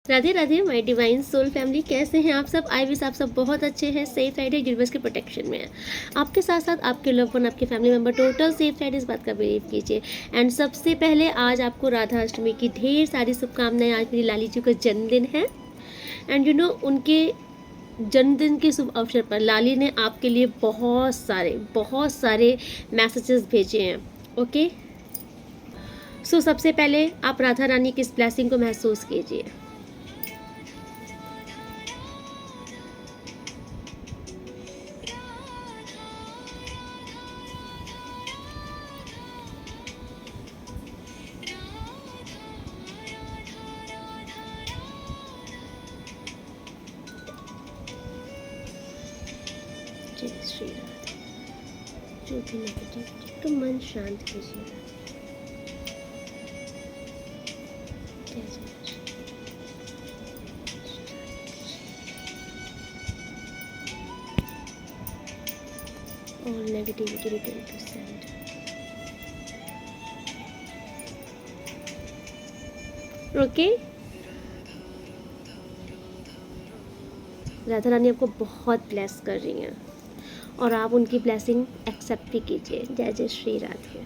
Radhe Radhe my divine soul family, कैसे हैं आप सब। आई विश आप सब बहुत अच्छे हैं, सेफ साइड है, यूनिवर्स के प्रोटेक्शन में है। आपके साथ साथ आपके लव वन, आपके family member total safe side, इस बात का बिलीव कीजिए। एंड सबसे पहले आज आपको राधा अष्टमी की ढेर सारी शुभकामनाएं। आज मेरी लाली जी का जन्मदिन है एंड उनके जन्मदिन के शुभ अवसर पर लाली ने आपके लिए बहुत सारे मैसेजेस भेजे हैं। ओके, सो सबसे पहले आप राधा रानी की इस ब्लेसिंग को महसूस कीजिए। जय श्री राधे। जो भी नेगेटिविटी तो मन शांत कीजिए। जय जय और negativity return to send. Okay, Radha Rani आपको बहुत ब्लेस कर रही हैं और आप उनकी ब्लेसिंग एक्सेप्ट भी कीजिए। जय जय श्री राधे।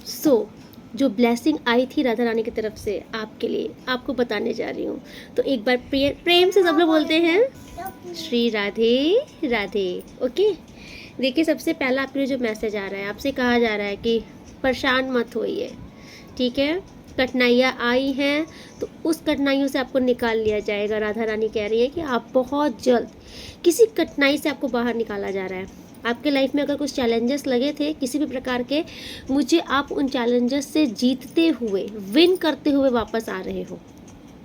सो जो ब्लेसिंग आई थी राधा रानी की तरफ से आपके लिए, आपको बताने जा रही हूँ। तो एक बार प्रेम से सब लोग बोलते हैं श्री राधे राधे। ओके, देखिए सबसे पहला आपके लिए जो मैसेज आ रहा है, आपसे कहा जा रहा है कि परेशान मत होइए, ठीक है। कठिनाइयाँ आई हैं तो उस कठिनाइयों से आपको निकाल लिया जाएगा। राधा रानी कह रही है कि आप बहुत जल्द किसी कठिनाई से आपको बाहर निकाला जा रहा है। आपके लाइफ में अगर कुछ चैलेंजेस लगे थे किसी भी प्रकार के, मुझे आप उन चैलेंजेस से जीतते हुए, विन करते हुए वापस आ रहे हो,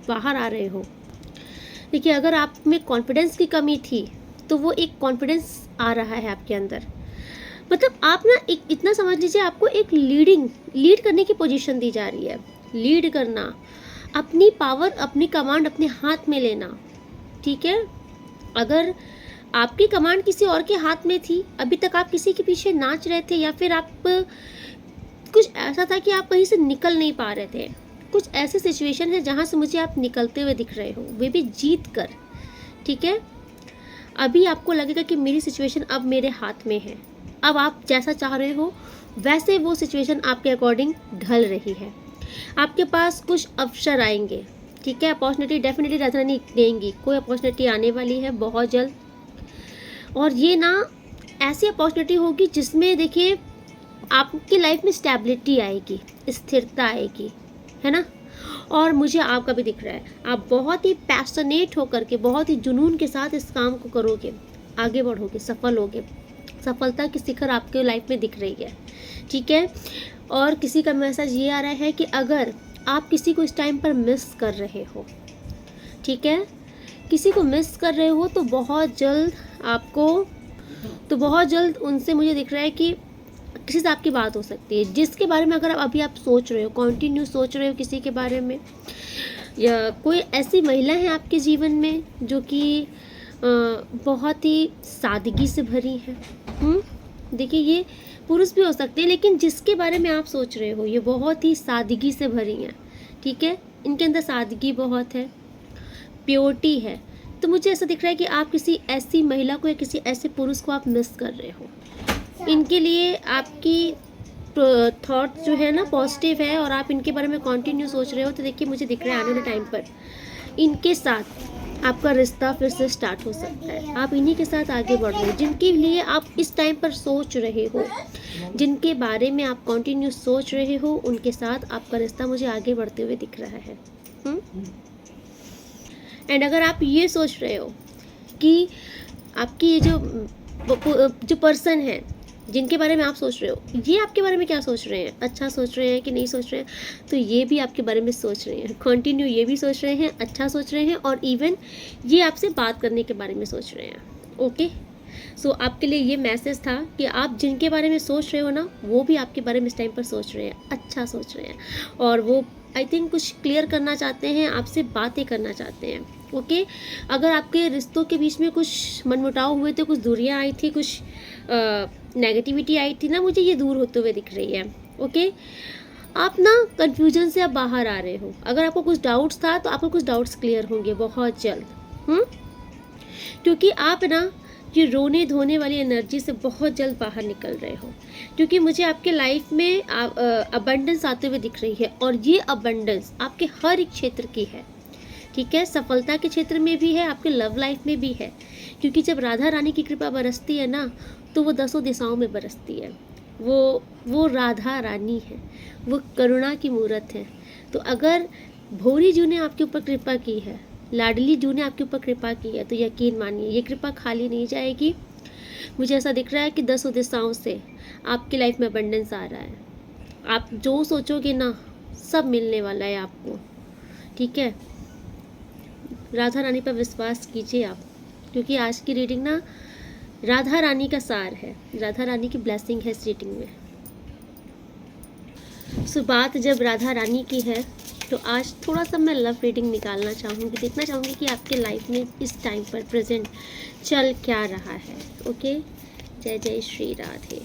बाहर आ रहे हो। देखिए, अगर आप में कॉन्फिडेंस की कमी थी तो वो एक कॉन्फिडेंस आ रहा है आपके अंदर। मतलब आप ना एक इतना समझ लीजिए, आपको एक लीड करने की पोजीशन दी जा रही है। लीड करना, अपनी पावर, अपनी कमांड अपने हाथ में लेना, ठीक है। अगर आपकी कमांड किसी और के हाथ में थी, अभी तक आप किसी के पीछे नाच रहे थे, या फिर आप कुछ ऐसा था कि आप कहीं से निकल नहीं पा रहे थे, कुछ ऐसी सिचुएशन है जहाँ से मुझे आप निकलते हुए दिख रहे हो, वे भी जीत कर, ठीक है। अभी आपको लगेगा कि मेरी सिचुएशन अब मेरे हाथ में है, अब आप जैसा चाह रहे हो वैसे वो सिचुएशन आपके अकॉर्डिंग ढल रही है। आपके पास कुछ अवसर आएंगे, ठीक है। अपॉर्चुनिटी डेफिनेटली राधा रानी देंगी, कोई अपॉर्चुनिटी आने वाली है बहुत जल्द। और ये ना ऐसी अपॉर्चुनिटी होगी जिसमें देखिए आपकी लाइफ में स्टेबिलिटी आएगी, स्थिरता आएगी, है ना। और मुझे आपका भी दिख रहा है, आप बहुत ही पैशनेट होकर के, बहुत ही जुनून के साथ इस काम को करोगे, आगे बढ़ोगे, सफल होगे। सफलता की शिखर आपके लाइफ में दिख रही है, ठीक है। और किसी का मैसेज ये आ रहा है कि अगर आप किसी को इस टाइम पर मिस कर रहे हो, ठीक है, किसी को मिस कर रहे हो, तो बहुत जल्द उनसे मुझे दिख रहा है कि किसी से आपकी बात हो सकती है, जिसके बारे में अगर अभी आप सोच रहे हो, कंटिन्यू सोच रहे हो किसी के बारे में, या कोई ऐसी महिला है आपके जीवन में जो कि बहुत ही सादगी से भरी है। देखिए, ये पुरुष भी हो सकते हैं, लेकिन जिसके बारे में आप सोच रहे हो ये बहुत ही सादगी से भरी हैं, ठीक है। इनके अंदर सादगी बहुत है, प्योरिटी है। तो मुझे ऐसा दिख रहा है कि आप किसी ऐसी महिला को या किसी ऐसे पुरुष को आप मिस कर रहे हो। इनके लिए आपकी थॉट जो है ना पॉजिटिव है और आप इनके बारे में कंटिन्यू सोच रहे हो। तो देखिए, मुझे दिख रहा है आने वाले टाइम पर इनके साथ आपका रिश्ता फिर से स्टार्ट हो सकता है। आप इन्हीं के साथ आगे बढ़ रहे हो, जिनके लिए आप इस टाइम पर सोच रहे हो, जिनके बारे में आप कंटिन्यू सोच रहे हो, उनके साथ आपका रिश्ता मुझे आगे बढ़ते हुए दिख रहा है। एंड अगर आप ये सोच रहे हो कि आपकी ये जो पर्सन है जिनके बारे में आप सोच रहे हो, ये आपके बारे में क्या सोच रहे हैं, अच्छा सोच रहे हैं कि नहीं सोच रहे हैं, तो ये भी आपके बारे में सोच रहे हैं, कंटिन्यू ये भी सोच रहे हैं, अच्छा सोच रहे हैं, और इवन ये आपसे बात करने के बारे में सोच रहे हैं। ओके, सो आपके लिए ये मैसेज था कि आप जिनके बारे में सोच रहे हो ना, वो भी आपके बारे में इस टाइम पर सोच रहे हैं, अच्छा सोच रहे हैं, और वो आई थिंक कुछ क्लियर करना चाहते हैं, आपसे बातें करना चाहते हैं। ओके, अगर आपके रिश्तों के बीच में कुछ मनमुटाव हुए थे, कुछ दूरियां आई थी, कुछ नेगेटिविटी आई थी ना, मुझे ये दूर होते हुए दिख रही है। ओके, आप ना कंफ्यूजन से आप बाहर आ रहे हो। अगर आपको कुछ डाउट्स था तो आपको कुछ डाउट्स क्लियर होंगे बहुत जल्द। क्योंकि आप ना ये रोने धोने वाली एनर्जी से बहुत जल्द बाहर निकल रहे हो। क्योंकि मुझे आपके लाइफ में अबंडेंस आते हुए दिख रही है, और ये अबंडेंस आपके हर एक क्षेत्र की है। ठीक है, सफलता के क्षेत्र में भी है, आपके लव लाइफ में भी है। क्योंकि जब राधा रानी की कृपा बरसती है ना, तो वो 10 दिशाओं में बरसती है। वो राधा रानी है, वो करुणा की मूरत है। तो अगर भोरी जी ने आपके ऊपर कृपा की है, लाडली जी ने आपके ऊपर कृपा की है, तो यकीन मानिए ये कृपा खाली नहीं जाएगी। मुझे ऐसा दिख रहा है कि 10 दिशाओं से आपकी लाइफ में अबंडेंस आ रहा है। आप जो सोचोगे ना, सब मिलने वाला है आपको। ठीक है, राधा रानी पर विश्वास कीजिए आप, क्योंकि आज की रीडिंग ना राधा रानी का सार है, राधा रानी की ब्लेसिंग है इस रीडिंग में। सो बात जब राधा रानी की है, तो आज थोड़ा सा मैं लव रीडिंग निकालना चाहूँगी, देखना चाहूँगी कि आपके लाइफ में इस टाइम पर प्रेजेंट चल क्या रहा है। ओके, जय जय श्री राधे।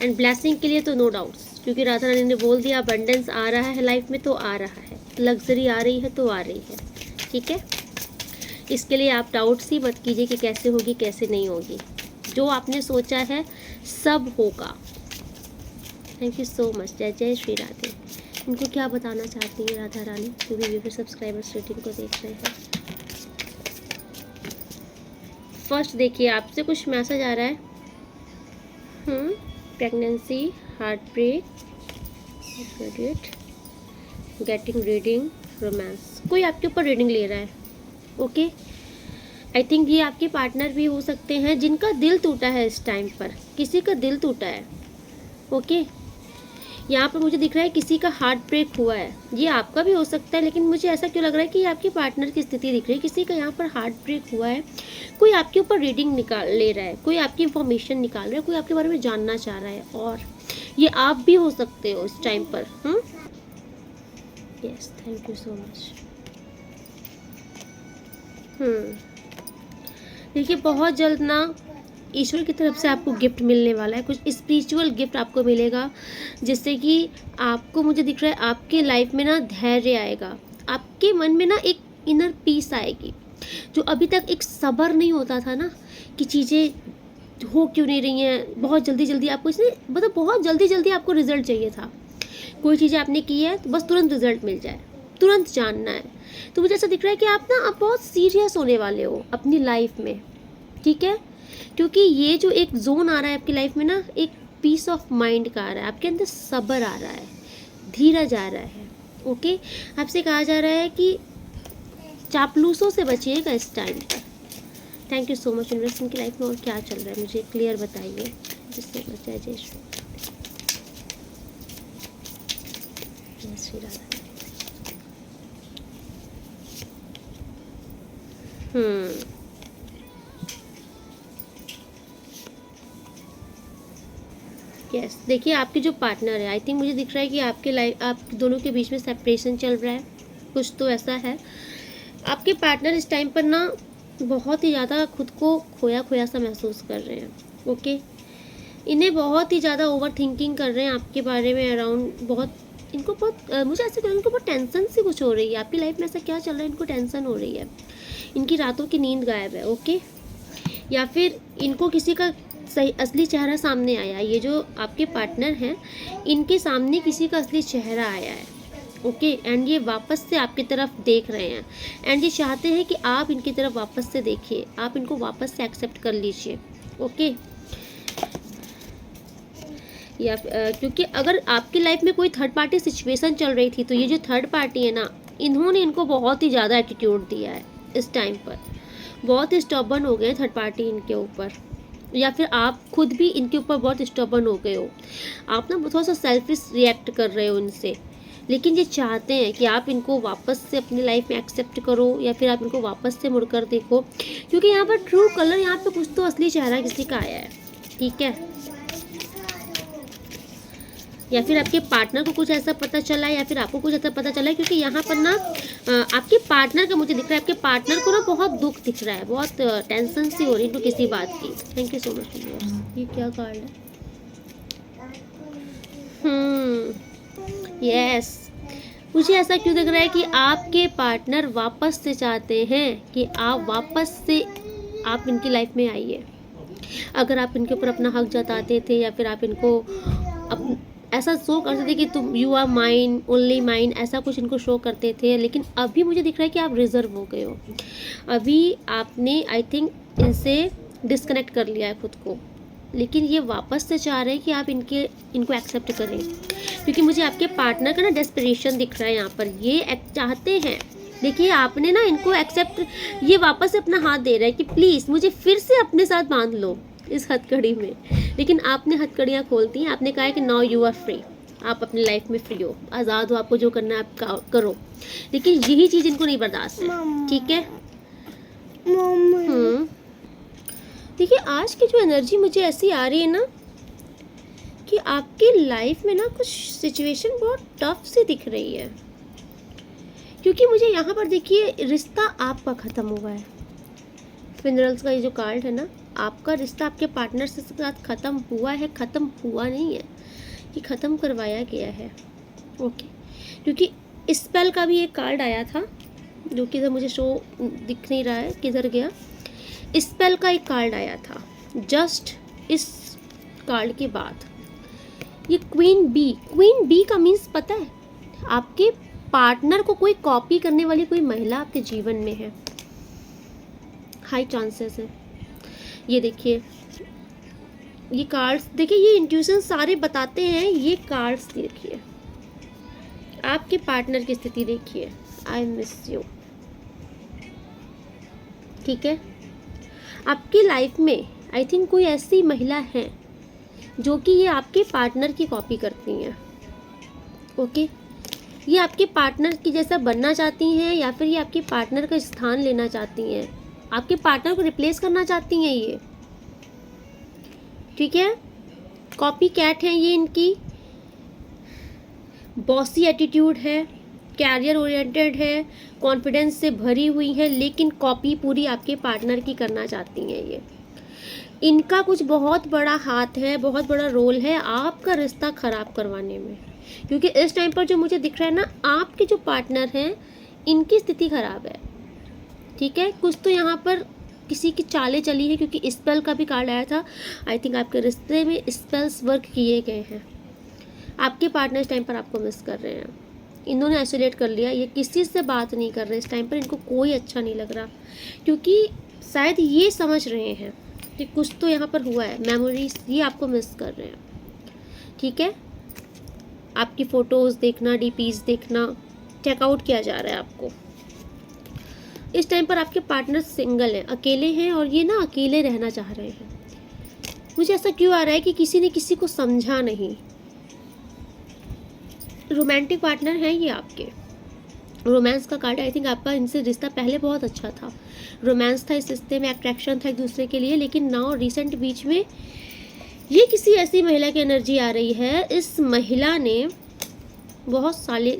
एंड ब्लेसिंग के लिए तो नो डाउट्स, क्योंकि राधा रानी ने बोल दिया अबंडेंस आ रहा है लाइफ में, तो आ रहा है। लग्जरी आ रही है तो आ रही है। ठीक है, इसके लिए आप डाउट्स ही मत कीजिए कि कैसे होगी कैसे नहीं होगी। जो आपने सोचा है सब होगा। Thank you so much. जय जय श्री राधे। इनको क्या बताना चाहती है राधा रानी, जो भी व्यूअर सब्सक्राइबर्स रीडिंग को देख रहे हैं। फर्स्ट देखिए, आपसे कुछ मैसेज आ रहा है। Pregnancy, heart break, getting reading, romance. कोई आपके ऊपर रीडिंग ले रहा है। ओके, आई थिंक ये आपके पार्टनर भी हो सकते हैं जिनका दिल टूटा है इस टाइम पर। किसी का दिल टूटा है। ओके, यहाँ पर मुझे दिख रहा है किसी का हार्ट ब्रेक हुआ है। ये आपका भी हो सकता है, लेकिन मुझे ऐसा क्यों लग रहा है कि आपके पार्टनर की स्थिति दिख रही है। किसी का यहाँ पर हार्ट ब्रेक हुआ है। कोई आपके ऊपर रीडिंग निकाल ले रहा है, कोई आपकी इंफॉर्मेशन निकाल रहा है, कोई आपके बारे में जानना चाह रहा है, और ये आप भी हो सकते हो इस टाइम पर। Yes, thank you so much. देखिए, बहुत जल्द ना ईश्वर की तरफ से आपको गिफ्ट मिलने वाला है। कुछ स्पिरिचुअल गिफ्ट आपको मिलेगा, जिससे कि आपको, मुझे दिख रहा है आपके लाइफ में ना धैर्य आएगा। आपके मन में ना एक इनर पीस आएगी। जो अभी तक एक सब्र नहीं होता था ना, कि चीज़ें हो क्यों नहीं रही हैं, बहुत जल्दी जल्दी आपको इसने मतलब बहुत जल्दी जल्दी आपको रिजल्ट चाहिए था। कोई चीज़ें आपने की है तो बस तुरंत रिजल्ट मिल जाए, तुरंत जानना है। तो मुझे ऐसा दिख रहा है कि आप बहुत सीरियस होने वाले हो अपनी लाइफ में। ठीक है, क्योंकि ये जो एक जोन आ रहा है आपकी लाइफ में ना, एक पीस ऑफ माइंड का आ रहा है, आपके अंदर सब्र आ रहा है, धीरज आ रहा है। ओके, आपसे कहा जा रहा है कि चापलूसों से बचिएगा इस टाइम पर। Thank you so much. Universe की लाइफ में और क्या चल रहा है मुझे क्लियर बताइए, जिससे बचा जय श्री राधा। यस, देखिए आपके जो पार्टनर है, आई थिंक मुझे दिख रहा है कि आपके लाइफ, आप दोनों के बीच में सेपरेशन चल रहा है, कुछ तो ऐसा है। आपके पार्टनर इस टाइम पर ना बहुत ही ज़्यादा खुद को खोया खोया सा महसूस कर रहे हैं। ओके, इन्हें बहुत ही ज़्यादा ओवर थिंकिंग कर रहे हैं आपके बारे में, अराउंड बहुत, इनको बहुत मुझे ऐसे लग, इनको बहुत टेंशन सी कुछ हो रही है। आपकी लाइफ में ऐसा क्या चल रहा है, इनको टेंशन हो रही है, इनकी रातों की नींद गायब है। ओके, या फिर इनको किसी का सही असली चेहरा सामने आया है। ये जो आपके पार्टनर हैं, इनके सामने किसी का असली चेहरा आया है। ओके, एंड ये वापस से आपकी तरफ देख रहे हैं, एंड ये चाहते हैं कि आप इनकी तरफ वापस से देखिए, आप इनको वापस से एक्सेप्ट कर लीजिए। ओके, या क्योंकि अगर आपकी लाइफ में कोई थर्ड पार्टी सिचुएशन चल रही थी, तो ये जो थर्ड पार्टी है ना, इन्होंने इनको बहुत ही ज़्यादा एटीट्यूड दिया है इस टाइम पर। बहुत स्टबर्न हो गए थर्ड पार्टी इनके ऊपर, या फिर आप खुद भी इनके ऊपर बहुत स्टबर्न हो गए हो। आप ना थोड़ा सा सेल्फिश रिएक्ट कर रहे हो इनसे, लेकिन ये चाहते हैं कि आप इनको वापस से अपनी लाइफ में एक्सेप्ट करो, या फिर आप इनको वापस से मुड़कर देखो, क्योंकि यहाँ पर ट्रू कलर, यहाँ पे कुछ तो असली चेहरा किसी का आया है। ठीक है, या फिर आपके पार्टनर को कुछ ऐसा पता चला है, या फिर आपको कुछ ऐसा पता चला है, क्योंकि यहाँ पर ना आपके पार्टनर का मुझे दिख रहा है, आपके पार्टनर को ना बहुत दुख दिख रहा है, बहुत टेंशन सी हो रही है इनको किसी बात की। Thank you so much. ये क्या कार्ड है? यस, मुझे ऐसा क्यों लग रहा है कि आपके पार्टनर वापस से चाहते हैं कि आप वापस से आप इनकी लाइफ में आइए। अगर आप इनके ऊपर अपना हक जताते थे या फिर आप इनको ऐसा शो करते थे कि तुम you are mine, only mine, ऐसा कुछ इनको शो करते थे, लेकिन अभी मुझे दिख रहा है कि आप रिजर्व हो गए हो। अभी आपने आई थिंक इनसे डिस्कनेक्ट कर लिया है खुद को, लेकिन ये वापस से चाह रहे हैं कि आप इनको एक्सेप्ट करें, क्योंकि मुझे आपके पार्टनर का ना डेस्परेशन दिख रहा है यहाँ पर। ये चाहते हैं, देखिए आपने ना इनको एक्सेप्ट, ये वापस अपना हाथ दे रहा है कि प्लीज़ मुझे फिर से अपने साथ बांध लो इस हथकड़ी में, लेकिन आपने हथकड़ियाँ खोलती हैं। आपने कहा है कि नाउ यू आर फ्री, आप अपनी लाइफ में फ्री हो, आज़ाद हो, आपको जो करना है आप करो, लेकिन यही चीज़ इनको नहीं बर्दाश्त है। ठीक है। देखिए आज की जो एनर्जी मुझे ऐसी आ रही है ना कि आपकी लाइफ में ना कुछ सिचुएशन बहुत टफ सी दिख रही है, क्योंकि मुझे यहाँ पर देखिए रिश्ता आपका ख़त्म हुआ है। फिनरल्स का ये जो कार्ड है ना, आपका रिश्ता आपके पार्टनर से साथ ख़त्म हुआ है, ख़त्म हुआ नहीं है, ये ख़त्म करवाया गया है। ओके, क्योंकि स्पेल का भी एक कार्ड आया था जो कि इधर मुझे शो दिख नहीं रहा है, किधर गया। स्पेल का एक कार्ड आया था जस्ट इस कार्ड के बाद। ये क्वीन बी का मीन्स पता है, आपके पार्टनर को कोई कॉपी करने वाली कोई महिला आपके जीवन में है, हाई चांसेस है। ये देखिए ये कार्ड्स देखिए, ये इंट्यूशन सारे बताते हैं। ये कार्ड्स देखिए, आपके पार्टनर की स्थिति देखिए, आई मिस यू। ठीक है, आपकी लाइफ में आई थिंक कोई ऐसी महिला है जो कि ये आपके पार्टनर की कॉपी करती हैं। ओके, ये आपके पार्टनर की जैसा बनना चाहती हैं या फिर ये आपके पार्टनर का स्थान लेना चाहती हैं, आपके पार्टनर को रिप्लेस करना चाहती हैं ये। ठीक है, कॉपी कैट है ये, इनकी बॉसी एटीट्यूड है, कैरियर ओरिएंटेड है, कॉन्फिडेंस से भरी हुई है, लेकिन कॉपी पूरी आपके पार्टनर की करना चाहती हैं ये। इनका कुछ बहुत बड़ा हाथ है, बहुत बड़ा रोल है आपका रिश्ता खराब करवाने में, क्योंकि इस टाइम पर जो मुझे दिख रहा है ना, आपके जो पार्टनर हैं इनकी स्थिति खराब है। ठीक है, कुछ तो यहाँ पर किसी की चालें चली है, क्योंकि स्पेल का भी कार्ड आया था। आई थिंक आपके रिश्ते में स्पेल्स वर्क किए गए हैं। आपके पार्टनर इस टाइम पर आपको मिस कर रहे हैं, इन्होंने आइसोलेट कर लिया, ये किसी से बात नहीं कर रहे इस टाइम पर, इनको कोई अच्छा नहीं लग रहा, क्योंकि शायद ये समझ रहे हैं कि कुछ तो यहाँ पर हुआ है, मेमोरीज ये आपको मिस कर रहे हैं। ठीक है, आपकी फ़ोटोज़ देखना, डीपीज़ देखना, चेकआउट किया जा रहा है आपको। इस टाइम पर आपके पार्टनर सिंगल हैं, अकेले हैं, और ये ना अकेले रहना चाह रहे हैं। मुझे ऐसा क्यों आ रहा है कि किसी ने किसी को समझा नहीं। रोमांटिक पार्टनर हैं ये आपके, रोमांस का कार्ड। आई थिंक आपका इनसे रिश्ता पहले बहुत अच्छा था, रोमांस था इस रिश्ते में, अट्रैक्शन था एक दूसरे के लिए, लेकिन नाउ रिसेंट बीच में ये किसी ऐसी महिला की एनर्जी आ रही है। इस महिला ने बहुत साले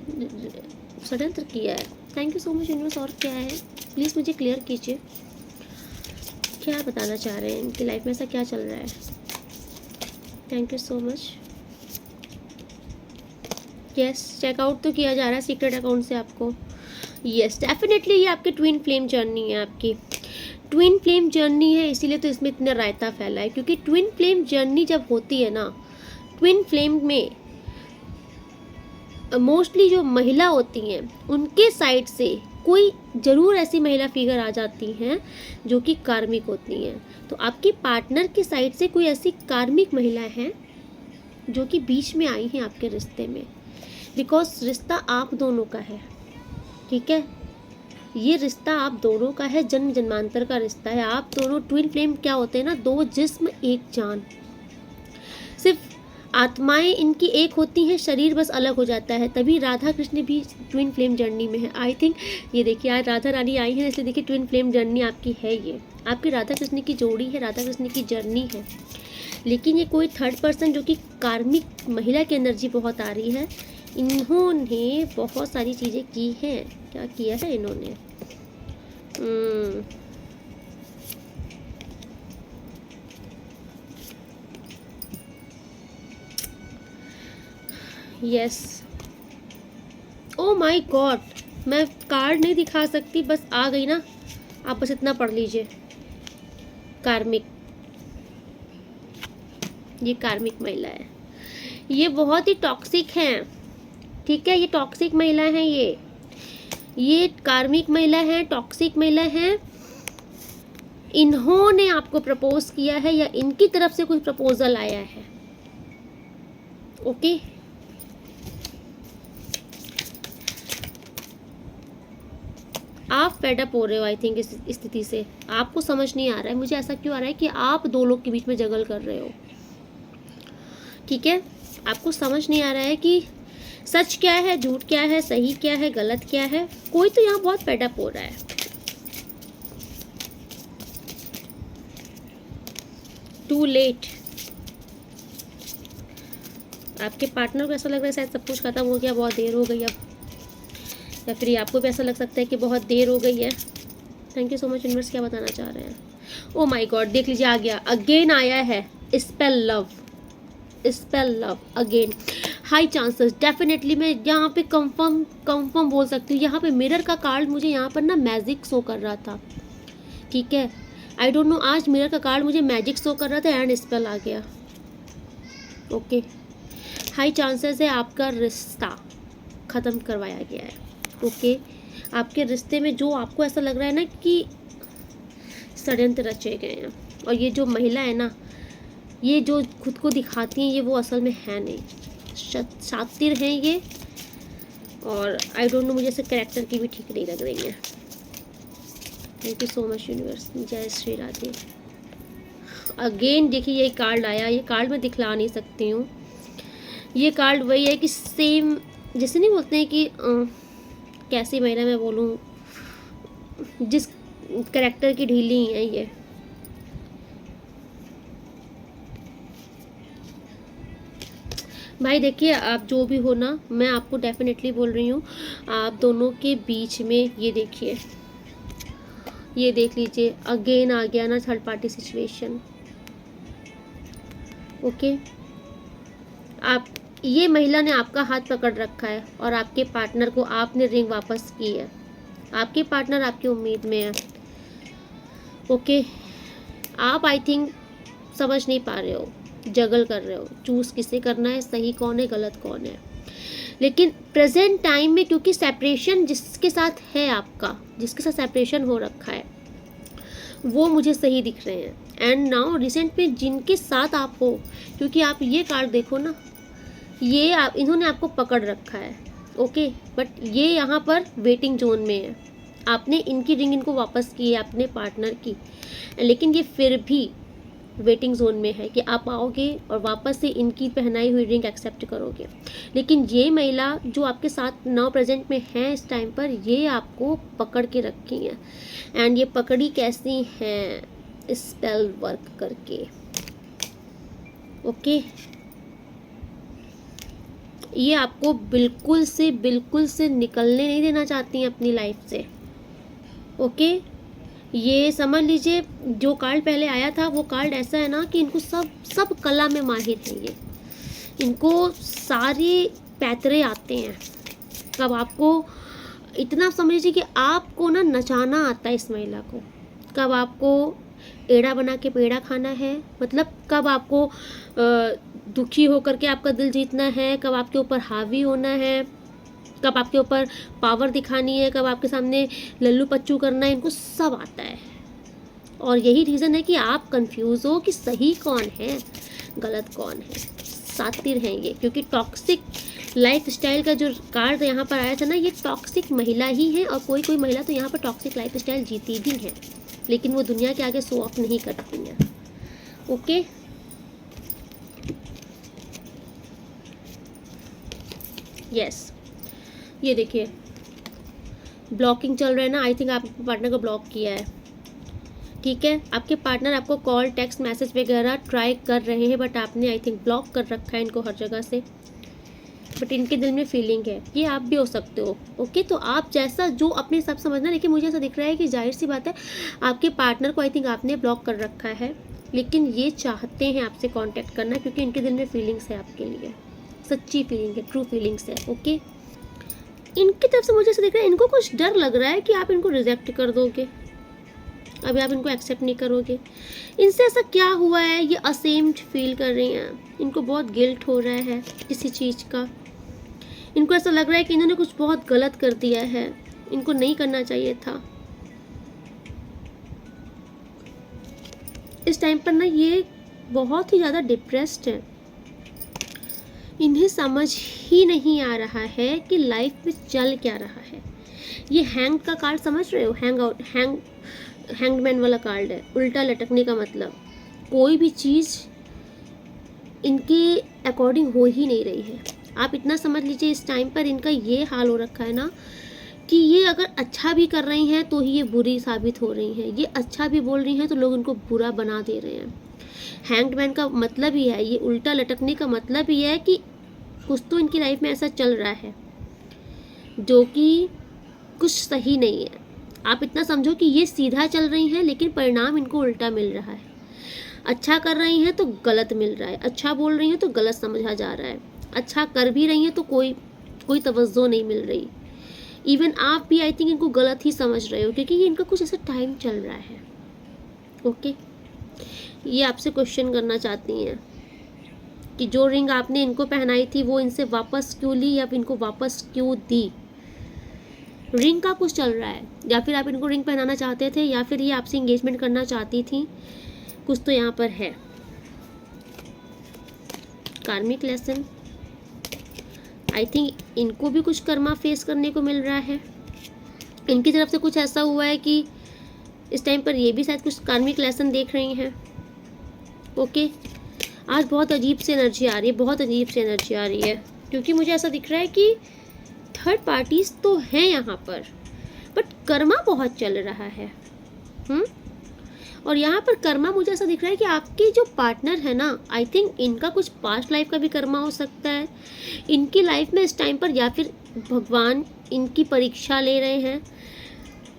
षड्यंत्र किया है। Thank you so much universe. और क्या है प्लीज़ मुझे क्लियर कीजिए, क्या बताना चाह रहे हैं, इनकी लाइफ में ऐसा क्या चल रहा है। Thank you so much. Yes, checkout तो किया जा रहा है सीक्रेट अकाउंट से आपको। यस, डेफिनेटली ये आपकी ट्विन फ्लेम जर्नी है, आपकी ट्विन फ्लेम जर्नी है, इसीलिए तो इसमें इतना रायता फैला है। क्योंकि ट्विन फ्लेम जर्नी जब होती है ना, ट्विन फ्लेम में मोस्टली जो महिला होती हैं उनके साइड से कोई ज़रूर ऐसी महिला फिगर आ जाती हैं जो कि कार्मिक होती हैं। तो आपके पार्टनर की साइड से कोई ऐसी कार्मिक महिला हैं जो कि बीच में आई हैं आपके रिश्ते में, बिकॉज रिश्ता आप दोनों का है। ठीक है, ये रिश्ता आप दोनों का है, जन्म जन्मांतर का रिश्ता है। आप दोनों ट्विन फ्लेम क्या होते हैं ना, दो जिस्म एक जान, सिर्फ आत्माएं इनकी एक होती हैं, शरीर बस अलग हो जाता है। तभी राधा कृष्ण भी ट्विन फ्लेम जर्नी में है। आई थिंक ये देखिए आज राधा रानी आई है, इसलिए देखिए ट्विन फ्लेम जर्नी आपकी है, ये आपकी राधा कृष्ण की जोड़ी है, राधा कृष्ण की जर्नी है। लेकिन ये कोई थर्ड पर्सन जो कि कार्मिक महिला की एनर्जी बहुत आ रही है, इन्होंने बहुत सारी चीज़ें की हैं। क्या किया है इन्होंने? यस, ओ माय गॉड, मैं कार्ड नहीं दिखा सकती, बस आ गई ना, आप बस इतना पढ़ लीजिए। कार्मिक, ये कार्मिक महिला है, ये बहुत ही टॉक्सिक हैं, ठीक है, ये टॉक्सिक महिला है, ये कार्मिक महिला है, टॉक्सिक महिला है। इन्होंने आपको प्रपोज किया है या इनकी तरफ से कोई प्रपोजल आया है, ओके। आप फेडअप हो रहे हो आई थिंक इस स्थिति से, आपको समझ नहीं आ रहा है, मुझे ऐसा क्यों आ रहा है कि आप दो लोग के बीच में जगल कर रहे हो, ठीक है। आपको समझ नहीं आ रहा है कि सच क्या है, झूठ क्या है, सही क्या है, गलत क्या है। कोई तो यहाँ बहुत फेडअप हो रहा है। टू लेट, आपके पार्टनर को ऐसा लग रहा है शायद सब कुछ खत्म हो गया, बहुत देर हो गई अब, या फिर आपको भी ऐसा लग सकता है कि बहुत देर हो गई है। Thank you so much universe, क्या बताना चाह रहे हैं। ओ माय गॉड, देख लीजिए आ गया, अगेन आया है, spell love, spell love again. High chances, definitely मैं यहाँ पे कंफर्म बोल सकती हूँ। यहाँ पे मिरर का कार्ड मुझे यहाँ पर ना मैजिक शो कर रहा था, ठीक है। आई डोंट नो, आज मिरर का कार्ड मुझे मैजिक शो कर रहा था एंड स्पेल आ गया, ओके। हाई चांसेस है आपका रिश्ता ख़त्म करवाया गया है, ओके। आपके रिश्ते में जो आपको ऐसा लग रहा है ना कि षड्यंत्र रचे गए हैं, और ये जो महिला है ना, ये जो खुद को दिखाती हैं, ये वो असल में है नहीं, शातिर हैं ये, और आई डोंट नो, मुझे ऐसे कैरेक्टर की भी ठीक नहीं लग रही है। Thank you so much universe, जय श्री राधे। अगेन देखिए ये कार्ड आया, ये कार्ड मैं दिखला नहीं सकती हूँ, ये कार्ड वही है कि सेम, जैसे नहीं बोलते हैं कि कैसी महिला मैं बोलूँ, जिस कैरेक्टर की ढीली है ये। भाई देखिए, आप जो भी हो ना, मैं आपको डेफिनेटली बोल रही हूँ, आप दोनों के बीच में ये देखिए, ये देख लीजिए, अगेन आ गया ना थर्ड पार्टी सिचुएशन, ओके। आप, ये महिला ने आपका हाथ पकड़ रखा है और आपके पार्टनर को आपने रिंग वापस की है, आपके पार्टनर आपकी उम्मीद में है, ओके। आप आई थिंक समझ नहीं पा रहे हो, जगल कर रहे हो, चूज किसे करना है, सही कौन है, गलत कौन है। लेकिन प्रेजेंट टाइम में क्योंकि सेपरेशन जिसके साथ है, आपका जिसके साथ सेपरेशन हो रखा है, वो मुझे सही दिख रहे हैं। एंड नाउ रिसेंट में जिनके साथ आप हो, क्योंकि आप ये कार्ड देखो ना, ये आप, इन्होंने आपको पकड़ रखा है, ओके, बट ये यहाँ पर वेटिंग जोन में है। आपने इनकी रिंग इनको वापस की है, अपने पार्टनर की, लेकिन ये फिर भी वेटिंग जोन में है कि आप आओगे और वापस से इनकी पहनाई हुई रिंग एक्सेप्ट करोगे। लेकिन ये महिला जो आपके साथ नाउ प्रेजेंट में है इस टाइम पर, ये आपको पकड़ के रखी हैं, एंड ये पकड़ी कैसी हैं, स्पेल वर्क करके, ओके। ये आपको बिल्कुल से निकलने नहीं देना चाहती हैं अपनी लाइफ से, ओके। ये समझ लीजिए, जो कार्ड पहले आया था वो कार्ड ऐसा है ना कि इनको सब कला में माहिर है ये, इनको सारे पैतरे आते हैं। कब आपको इतना समझ लीजिए कि आपको ना नचाना आता है इस महिला को, कब आपको एड़ा बना के पेड़ा खाना है, मतलब कब आपको दुखी होकर के आपका दिल जीतना है, कब आपके ऊपर हावी होना है, कब आपके ऊपर पावर दिखानी है, कब आपके सामने लल्लू पच्चू करना है, इनको सब आता है। और यही रीज़न है कि आप कंफ्यूज हो कि सही कौन है, गलत कौन है। सातिर हैं ये, क्योंकि टॉक्सिक लाइफ स्टाइल का जो कार्ड यहाँ पर आया था ना, ये टॉक्सिक महिला ही है, और कोई महिला तो यहाँ पर टॉक्सिक लाइफ स्टाइल जीती भी है, लेकिन वो दुनिया के आगे शो ऑफ नहीं करती हैं, ओके। यस, ये देखिए ब्लॉकिंग चल रहा है ना, आई थिंक आपके पार्टनर को ब्लॉक किया है, ठीक है। आपके पार्टनर आपको कॉल, टेक्स्ट मैसेज वगैरह ट्राई कर रहे हैं, बट आपने आई थिंक ब्लॉक कर रखा है इनको हर जगह से, बट इनके दिल में फीलिंग है, ये आप भी हो सकते हो, ओके। तो आप जैसा जो अपने हिसाब समझना, लेकिन मुझे ऐसा दिख रहा है कि जाहिर सी बात है आपके पार्टनर को आई थिंक आपने ब्लॉक कर रखा है, लेकिन ये चाहते हैं आपसे कांटेक्ट करना, क्योंकि इनके दिल में फीलिंग्स है आपके लिए, सच्ची फीलिंग है, ट्रू फीलिंग्स है, ओके। इनकी तरफ से मुझे ऐसा दिख रहा है, इनको कुछ डर लग रहा है कि आप इनको रिजेक्ट कर दोगे, अभी आप इनको एक्सेप्ट नहीं करोगे। इनसे ऐसा क्या हुआ है, ये असेम्ड फील कर रही हैं, इनको बहुत गिल्ट हो रहा है किसी चीज़ का। इनको ऐसा लग रहा है कि इन्होंने कुछ बहुत गलत कर दिया है, इनको नहीं करना चाहिए था। इस टाइम पर ना ये बहुत ही ज़्यादा डिप्रेस्ड है। इन्हें समझ ही नहीं आ रहा है कि लाइफ में चल क्या रहा है। ये हैंग का कार्ड समझ रहे हो, हैंगमैन वाला कार्ड है, उल्टा लटकने का मतलब कोई भी चीज़ इनके अकॉर्डिंग हो ही नहीं रही है। आप इतना समझ लीजिए इस टाइम पर इनका ये हाल हो रखा है ना कि ये अगर अच्छा भी कर रही हैं तो ही ये बुरी साबित हो रही हैं, ये अच्छा भी बोल रही हैं तो लोग इनको बुरा बना दे रहे हैं। हैंगमैन का मतलब ही है, ये उल्टा लटकने का मतलब ही है कि कुछ तो इनकी लाइफ में ऐसा चल रहा है जो कि कुछ सही नहीं है। आप इतना समझो कि ये सीधा चल रही हैं लेकिन परिणाम इनको उल्टा मिल रहा है। अच्छा कर रही हैं तो गलत मिल रहा है, अच्छा बोल रही हैं तो गलत समझा जा रहा है, अच्छा कर भी रही हैं तो कोई तवज्जो नहीं मिल रही। इवन आप भी आई थिंक इनको गलत ही समझ रहे हो क्योंकि ये इनका कुछ ऐसा टाइम चल रहा है। ओके, ये आपसे क्वेश्चन करना चाहती हैं कि जो रिंग आपने इनको पहनाई थी वो इनसे वापस क्यों ली या इनको वापस क्यों दी। रिंग का कुछ चल रहा है, या फिर आप इनको रिंग पहनाना चाहते थे या फिर ये आपसे इंगेजमेंट करना चाहती थी, कुछ तो यहाँ पर है। कार्मिक लेसन, आई थिंक इनको भी कुछ कर्मा फेस करने को मिल रहा है। इनकी तरफ से कुछ ऐसा हुआ है कि इस टाइम पर ये भी शायद कुछ कार्मिक लेसन देख रही हैं। ओके, आज बहुत अजीब सी एनर्जी आ रही है, बहुत अजीब सी एनर्जी आ रही है क्योंकि मुझे ऐसा दिख रहा है कि थर्ड पार्टीज तो हैं यहाँ पर बट कर्मा बहुत चल रहा है। और यहाँ पर कर्मा मुझे ऐसा दिख रहा है कि आपके जो पार्टनर है ना, आई थिंक इनका कुछ पास्ट लाइफ का भी कर्मा हो सकता है इनकी लाइफ में इस टाइम पर, या फिर भगवान इनकी परीक्षा ले रहे हैं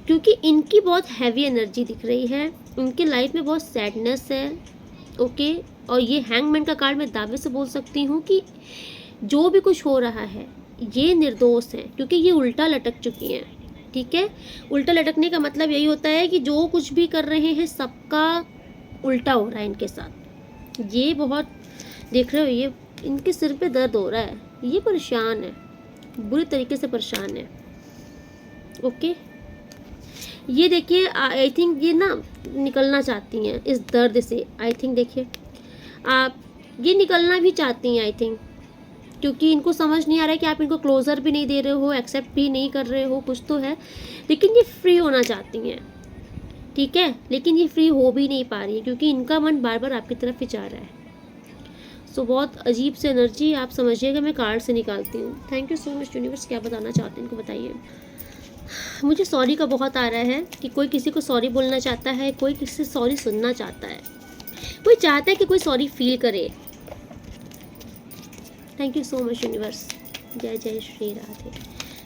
क्योंकि इनकी बहुत हैवी एनर्जी दिख रही है, इनकी लाइफ में बहुत सैडनेस है। ओके, और ये हैंगमैन का कार्ड मैं दावे से बोल सकती हूँ कि जो भी कुछ हो रहा है ये निर्दोष है क्योंकि ये उल्टा लटक चुकी हैं। ठीक है, उल्टा लटकने का मतलब यही होता है कि जो कुछ भी कर रहे हैं सबका उल्टा हो रहा है इनके साथ। ये बहुत देख रहे हो, ये इनके सिर पे दर्द हो रहा है, ये परेशान है, बुरी तरीके से परेशान है। ओके, ये देखिए आई थिंक ये ना निकलना चाहती हैं इस दर्द से। आई थिंक देखिए आप ये निकलना भी चाहती हैं आई थिंक, क्योंकि इनको समझ नहीं आ रहा है कि आप इनको क्लोजर भी नहीं दे रहे हो, एक्सेप्ट भी नहीं कर रहे हो, कुछ तो है, लेकिन ये फ्री होना चाहती हैं। ठीक है, लेकिन ये फ्री हो भी नहीं पा रही है क्योंकि इनका मन बार बार आपकी तरफ ही जा रहा है। सो बहुत अजीब से एनर्जी आप समझिएगा, मैं कार्ड से निकालती हूँ। Thank you so much universe, क्या बताना चाहते हैं इनको बताइए। मुझे सॉरी का बहुत आ रहा है कि कोई किसी को सॉरी बोलना चाहता है, कोई किसी से सॉरी सुनना चाहता है, कोई चाहता है कि कोई सॉरी फील करे। Thank you so much universe, जय जय श्री राधे।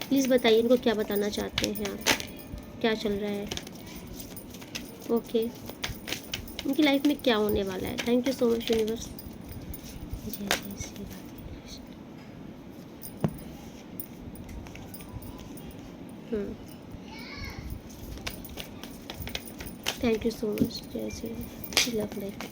प्लीज़ बताइए इनको क्या बताना चाहते हैं आप, क्या चल रहा है। ओके, इनकी लाइफ में क्या होने वाला है। Thank you so much universe, जय जय Shri Radhe. Thank you so much, जय श्री लव लाइफ।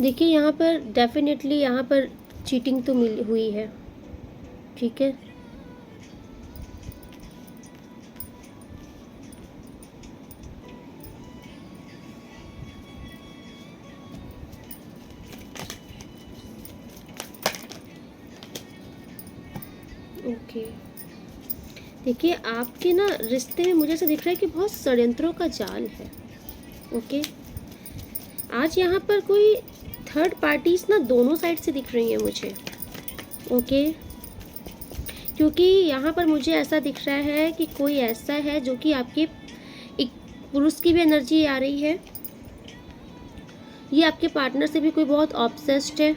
देखिए यहाँ पर डेफिनेटली यहाँ पर चीटिंग तो मिल हुई है। ठीक है, ओके, देखिए आपके ना रिश्ते में मुझे ऐसा दिख रहा है कि बहुत षड्यंत्रों का जाल है। ओके, आज यहाँ पर कोई थर्ड पार्टीज ना दोनों साइड से दिख रही हैं मुझे। ओके, क्योंकि यहाँ पर मुझे ऐसा दिख रहा है कि कोई ऐसा है जो कि आपके एक पुरुष की भी एनर्जी आ रही है। ये आपके पार्टनर से भी कोई बहुत ऑब्सेस्ड है।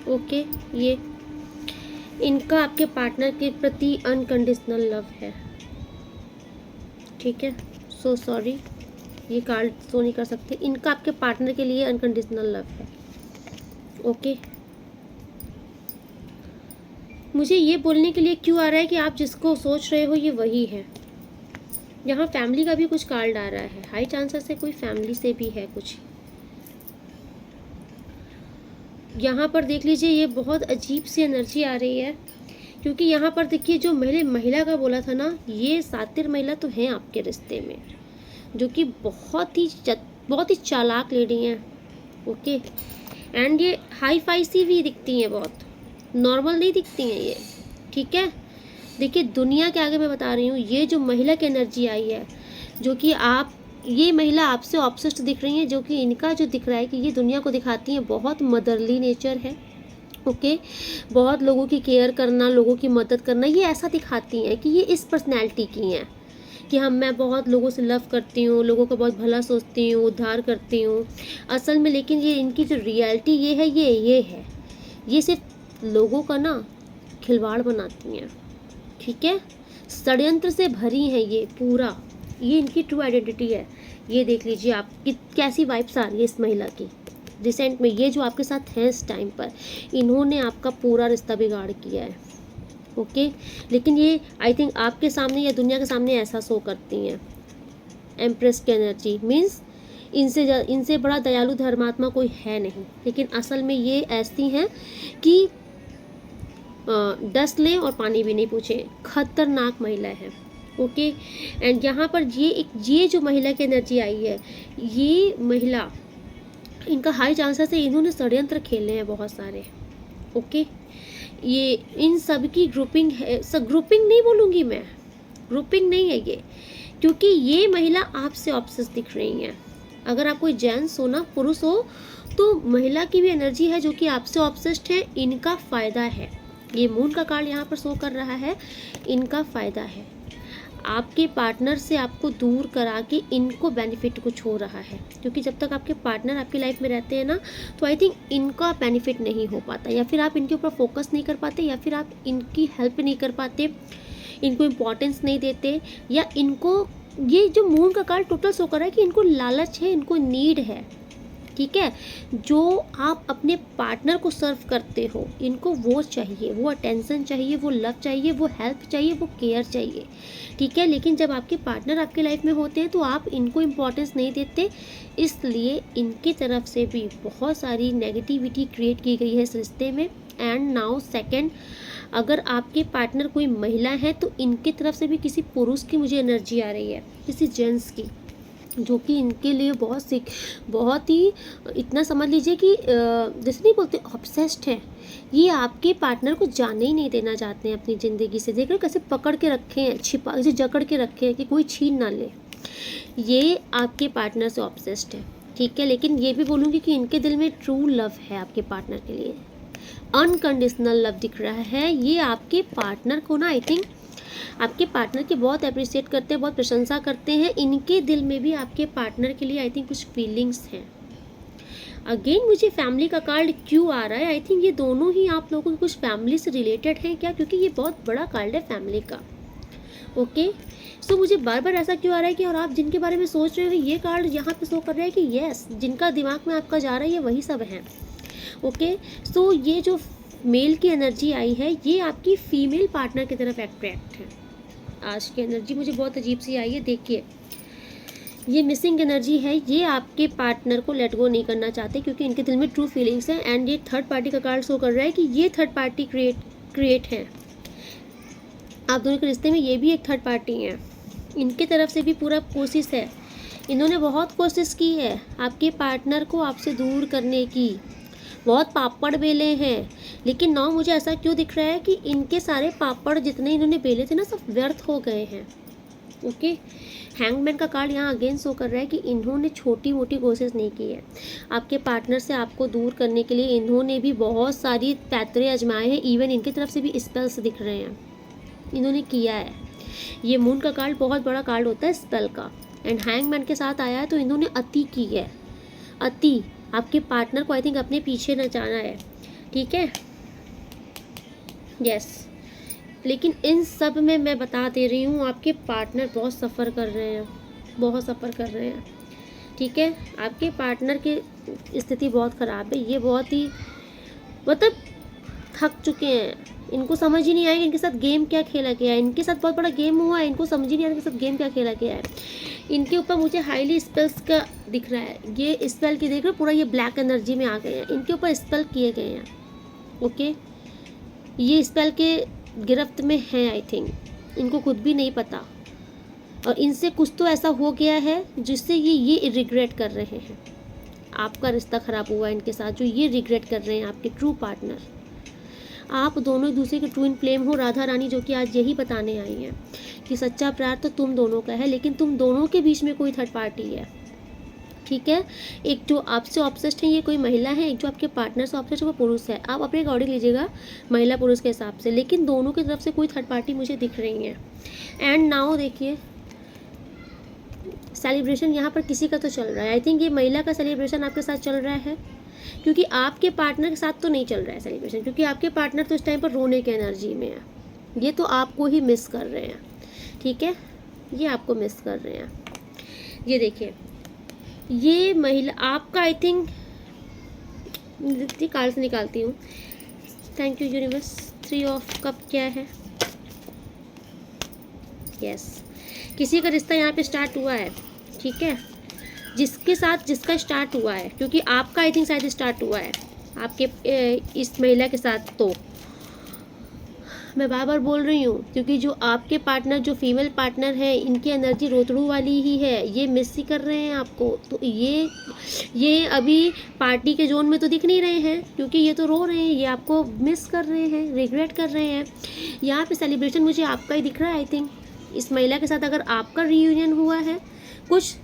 ओके, ये इनका आपके पार्टनर के प्रति अनकंडीशनल लव है। ठीक है, सो सॉरी, ये कार्ड शो नहीं कर सकते। इनका आपके पार्टनर के लिए अनकंडीशनल लव है। ओके, मुझे ये बोलने के लिए क्यों आ रहा है कि आप जिसको सोच रहे हो ये वही है। यहाँ फैमिली का भी कुछ कार्ड आ रहा है, हाई चांसेस है कोई फैमिली से भी है कुछ। यहाँ पर देख लीजिए, ये बहुत अजीब सी एनर्जी आ रही है, क्योंकि यहाँ पर देखिए जो महिला का बोला था ना, ये सातिर महिला तो हैं आपके रिश्ते में, जो कि बहुत ही चालाक लेडी हैं। ओके, एंड ये हाई फाई सी भी दिखती हैं, बहुत नॉर्मल नहीं दिखती हैं ये। ठीक है, देखिए दुनिया के आगे मैं बता रही हूँ, ये जो महिला की एनर्जी आई है, जो कि ये महिला आपसे ऑब्सेस्ड दिख रही है, जो कि इनका जो दिख रहा है कि ये दुनिया को दिखाती है बहुत मदरली नेचर है। ओके, बहुत लोगों की केयर करना, लोगों की मदद करना, ये ऐसा दिखाती हैं कि ये इस पर्सनैलिटी की हैं कि मैं बहुत लोगों से लव करती हूँ, लोगों का बहुत भला सोचती हूँ, उद्धार करती हूँ असल में। लेकिन ये इनकी जो रियलिटी ये है, ये सिर्फ लोगों का ना खिलवाड़ बनाती हैं। ठीक है, षड्यंत्र से भरी है ये पूरा, ये इनकी ट्रू आइडेंटिटी है। ये देख लीजिए आप कैसी वाइब्स आ रही है इस महिला की रिसेंट में। ये जो आपके साथ है इस टाइम पर, इन्होंने आपका पूरा रिश्ता बिगाड़ किया है। ओके, लेकिन ये आई थिंक आपके सामने या दुनिया के सामने ऐसा शो करती हैं। एम्प्रेस की एनर्जी मीन्स इनसे बड़ा दयालु धर्मात्मा कोई है नहीं, लेकिन असल में ये ऐसी हैं कि डस लें और पानी भी नहीं पूछे, खतरनाक महिला है। ओके, एंड यहाँ पर ये जो महिला की एनर्जी आई है, ये महिला, इनका हाई चांसेस है इन्होंने षड्यंत्र खेले हैं बहुत सारे। ओके, ये इन सब की ग्रुपिंग है, ग्रुपिंग नहीं बोलूँगी मैं, ग्रुपिंग नहीं है ये, क्योंकि ये महिला आपसे ऑब्सेस दिख रही हैं। अगर आप कोई जेंट्स हो ना, पुरुष हो, तो महिला की भी एनर्जी है जो कि आपसे ऑब्सेस्ड है। इनका फ़ायदा है, ये मून का कार्ड यहाँ पर शो कर रहा है, इनका फ़ायदा है। आपके पार्टनर से आपको दूर करा के इनको बेनिफिट कुछ हो रहा है, क्योंकि जब तक आपके पार्टनर आपकी लाइफ में रहते हैं ना, तो आई थिंक इनका बेनिफिट नहीं हो पाता, या फिर आप इनके ऊपर फोकस नहीं कर पाते, या फिर आप इनकी हेल्प नहीं कर पाते, इनको इम्पोर्टेंस नहीं देते, या इनको ये जो मून का कार्ड टोटल शो कर रहा है कि इनको लालच है, इनको नीड है। ठीक है, जो आप अपने पार्टनर को सर्व करते हो, इनको वो चाहिए, वो अटेंशन चाहिए, वो लव चाहिए, वो हेल्प चाहिए, वो केयर चाहिए। ठीक है, लेकिन जब आपके पार्टनर आपके लाइफ में होते हैं तो आप इनको इम्पोर्टेंस नहीं देते, इसलिए इनकी तरफ से भी बहुत सारी नेगेटिविटी क्रिएट की गई है इस रिश्ते में। एंड नाउ सेकेंड, अगर आपके पार्टनर कोई महिला है तो इनकी तरफ से भी किसी पुरुष की मुझे एनर्जी आ रही है, किसी जेंट्स की, जो कि इनके लिए बहुत ही इतना समझ लीजिए कि जैसे नहीं बोलते ऑब्सेस्ड है। ये आपके पार्टनर को जाने ही नहीं देना चाहते हैं अपनी ज़िंदगी से। देख रहे हो कैसे पकड़ के रखे हैं, छिपा ऐसे जकड़ के रखे हैं कि कोई छीन ना ले। ये आपके पार्टनर से ऑब्सेस्ड है। ठीक है, लेकिन ये भी बोलूँगी कि इनके दिल में ट्रू लव है आपके पार्टनर के लिए, अनकंडीशनल लव दिख रहा है। ये आपके पार्टनर को ना आई थिंक आपके पार्टनर की बहुत अप्रिशिएट करते हैं, बहुत प्रशंसा करते हैं। इनके दिल में भी आपके पार्टनर के लिए आई थिंक कुछ फीलिंग्स हैं। अगेन मुझे फैमिली का कार्ड क्यों आ रहा है, आई थिंक ये दोनों ही आप लोगों की कुछ फैमिली से रिलेटेड हैं क्या, क्योंकि ये बहुत बड़ा कार्ड है फैमिली का। ओके, सो मुझे बार बार ऐसा क्यों आ रहा है कि और आप जिनके बारे में सोच रहे हो, ये कार्ड यहाँ पे शो कर रहा है कि यस, जिनका दिमाग में आपका जा रहा है ये वही सब हैं। ओके, सो ये जो मेल की एनर्जी आई है, ये आपकी फीमेल पार्टनर की तरफ अट्रैक्ट है। आज की एनर्जी मुझे बहुत अजीब सी आई है। देखिए, ये मिसिंग एनर्जी है, ये आपके पार्टनर को लेट गो नहीं करना चाहते, क्योंकि इनके दिल में ट्रू फीलिंग्स हैं। एंड ये थर्ड पार्टी का कार्ड शो कर रहा है कि ये थर्ड पार्टी क्रिएट है आप दोनों के रिश्ते में। ये भी एक थर्ड पार्टी है, इनके तरफ से भी पूरा कोशिश है, इन्होंने बहुत कोशिश की है आपके पार्टनर को आपसे दूर करने की, बहुत पापड़ बेले हैं। लेकिन ना मुझे ऐसा क्यों दिख रहा है कि इनके सारे पापड़ जितने इन्होंने बेले थे ना, सब व्यर्थ हो गए हैं। ओके, हैंगमैन का कार्ड यहाँ अगेन शो कर रहा है कि इन्होंने छोटी मोटी कोशिश नहीं की है आपके पार्टनर से आपको दूर करने के लिए। इन्होंने भी बहुत सारी पैतरे आजमाए हैं, इवन इनकी तरफ से भी स्पेल्स दिख रहे हैं, इन्होंने किया है। ये मून का कार्ड बहुत बड़ा कार्ड होता है स्पेल का। एंड हैंगमैन के साथ आया है तो इन्होंने अति की है, अति। आपके पार्टनर को आई थिंक अपने पीछे नचाना है, ठीक है, यस। लेकिन इन सब में मैं बता दे रही हूँ आपके पार्टनर बहुत सफ़र कर रहे हैं, बहुत सफ़र कर रहे हैं, ठीक है। आपके पार्टनर की स्थिति बहुत ख़राब है, ये बहुत ही मतलब थक चुके हैं, इनको समझ ही नहीं आया कि इनके साथ गेम क्या खेला गया है। इनके साथ बहुत बड़ा गेम हुआ है, इनको समझ ही नहीं आया इनके साथ गेम क्या खेला गया है। इनके ऊपर मुझे हाईली स्पेल्स का दिख रहा है, ये स्पेल की देख रहे हो, पूरा ये ब्लैक एनर्जी में आ गए हैं, इनके ऊपर स्पेल किए गए हैं, ओके। ये स्पेल के गिरफ्त में है आई थिंक, इनको खुद भी नहीं पता, और इनसे कुछ तो ऐसा हो गया है जिससे ये रिग्रेट कर रहे हैं। आपका रिश्ता ख़राब हुआ है इनके साथ, जो ये रिग्रेट कर रहे हैं आपके ट्रू पार्टनर। आप दोनों एक दूसरे के ट्विन फ्लेम हो, राधा रानी, जो कि आज यही बताने आई हैं कि सच्चा प्यार तो तुम दोनों का है, लेकिन तुम दोनों के बीच में कोई थर्ड पार्टी है, ठीक है। एक जो आपसे ऑब्सेस्ड है ये कोई महिला है, एक जो आपके पार्टनर से ऑब्सेस्ड है वो पुरुष है। आप अपने अकॉर्डिंग लीजिएगा महिला पुरुष के हिसाब से, लेकिन दोनों की तरफ से कोई थर्ड पार्टी मुझे दिख रही है। एंड नाउ देखिए सेलिब्रेशन यहाँ पर किसी का तो चल रहा है, आई थिंक ये महिला का सेलिब्रेशन आपके साथ चल रहा है, क्योंकि आपके पार्टनर के साथ तो नहीं चल रहा है सेलिब्रेशन, क्योंकि आपके पार्टनर तो इस टाइम पर रोने के एनर्जी में है, ये तो आपको ही मिस कर रहे हैं, ठीक है, ये आपको मिस कर रहे हैं। ये देखिए ये महिला आपका आई थिंक कार्ड से निकालती हूँ, thank you universe. 3 of cup क्या है, यस, किसी का रिश्ता यहाँ पे स्टार्ट हुआ है, ठीक है, जिसके साथ जिसका स्टार्ट हुआ है, क्योंकि आपका आई थिंक शायद स्टार्ट हुआ है आपके इस महिला के साथ। तो मैं बार बार बोल रही हूँ, क्योंकि जो आपके पार्टनर जो फीमेल पार्टनर है इनकी एनर्जी रोतड़ू वाली ही है, ये मिस ही कर रहे हैं आपको। तो ये अभी पार्टी के जोन में तो दिख नहीं रहे हैं, क्योंकि ये तो रो रहे हैं, ये आपको मिस कर रहे हैं, रिग्रेट कर रहे हैं। यहाँ पे सेलिब्रेशन मुझे आपका ही दिख रहा है आई थिंक, इस महिला के साथ अगर आपका रियूनियन हुआ है कुछ,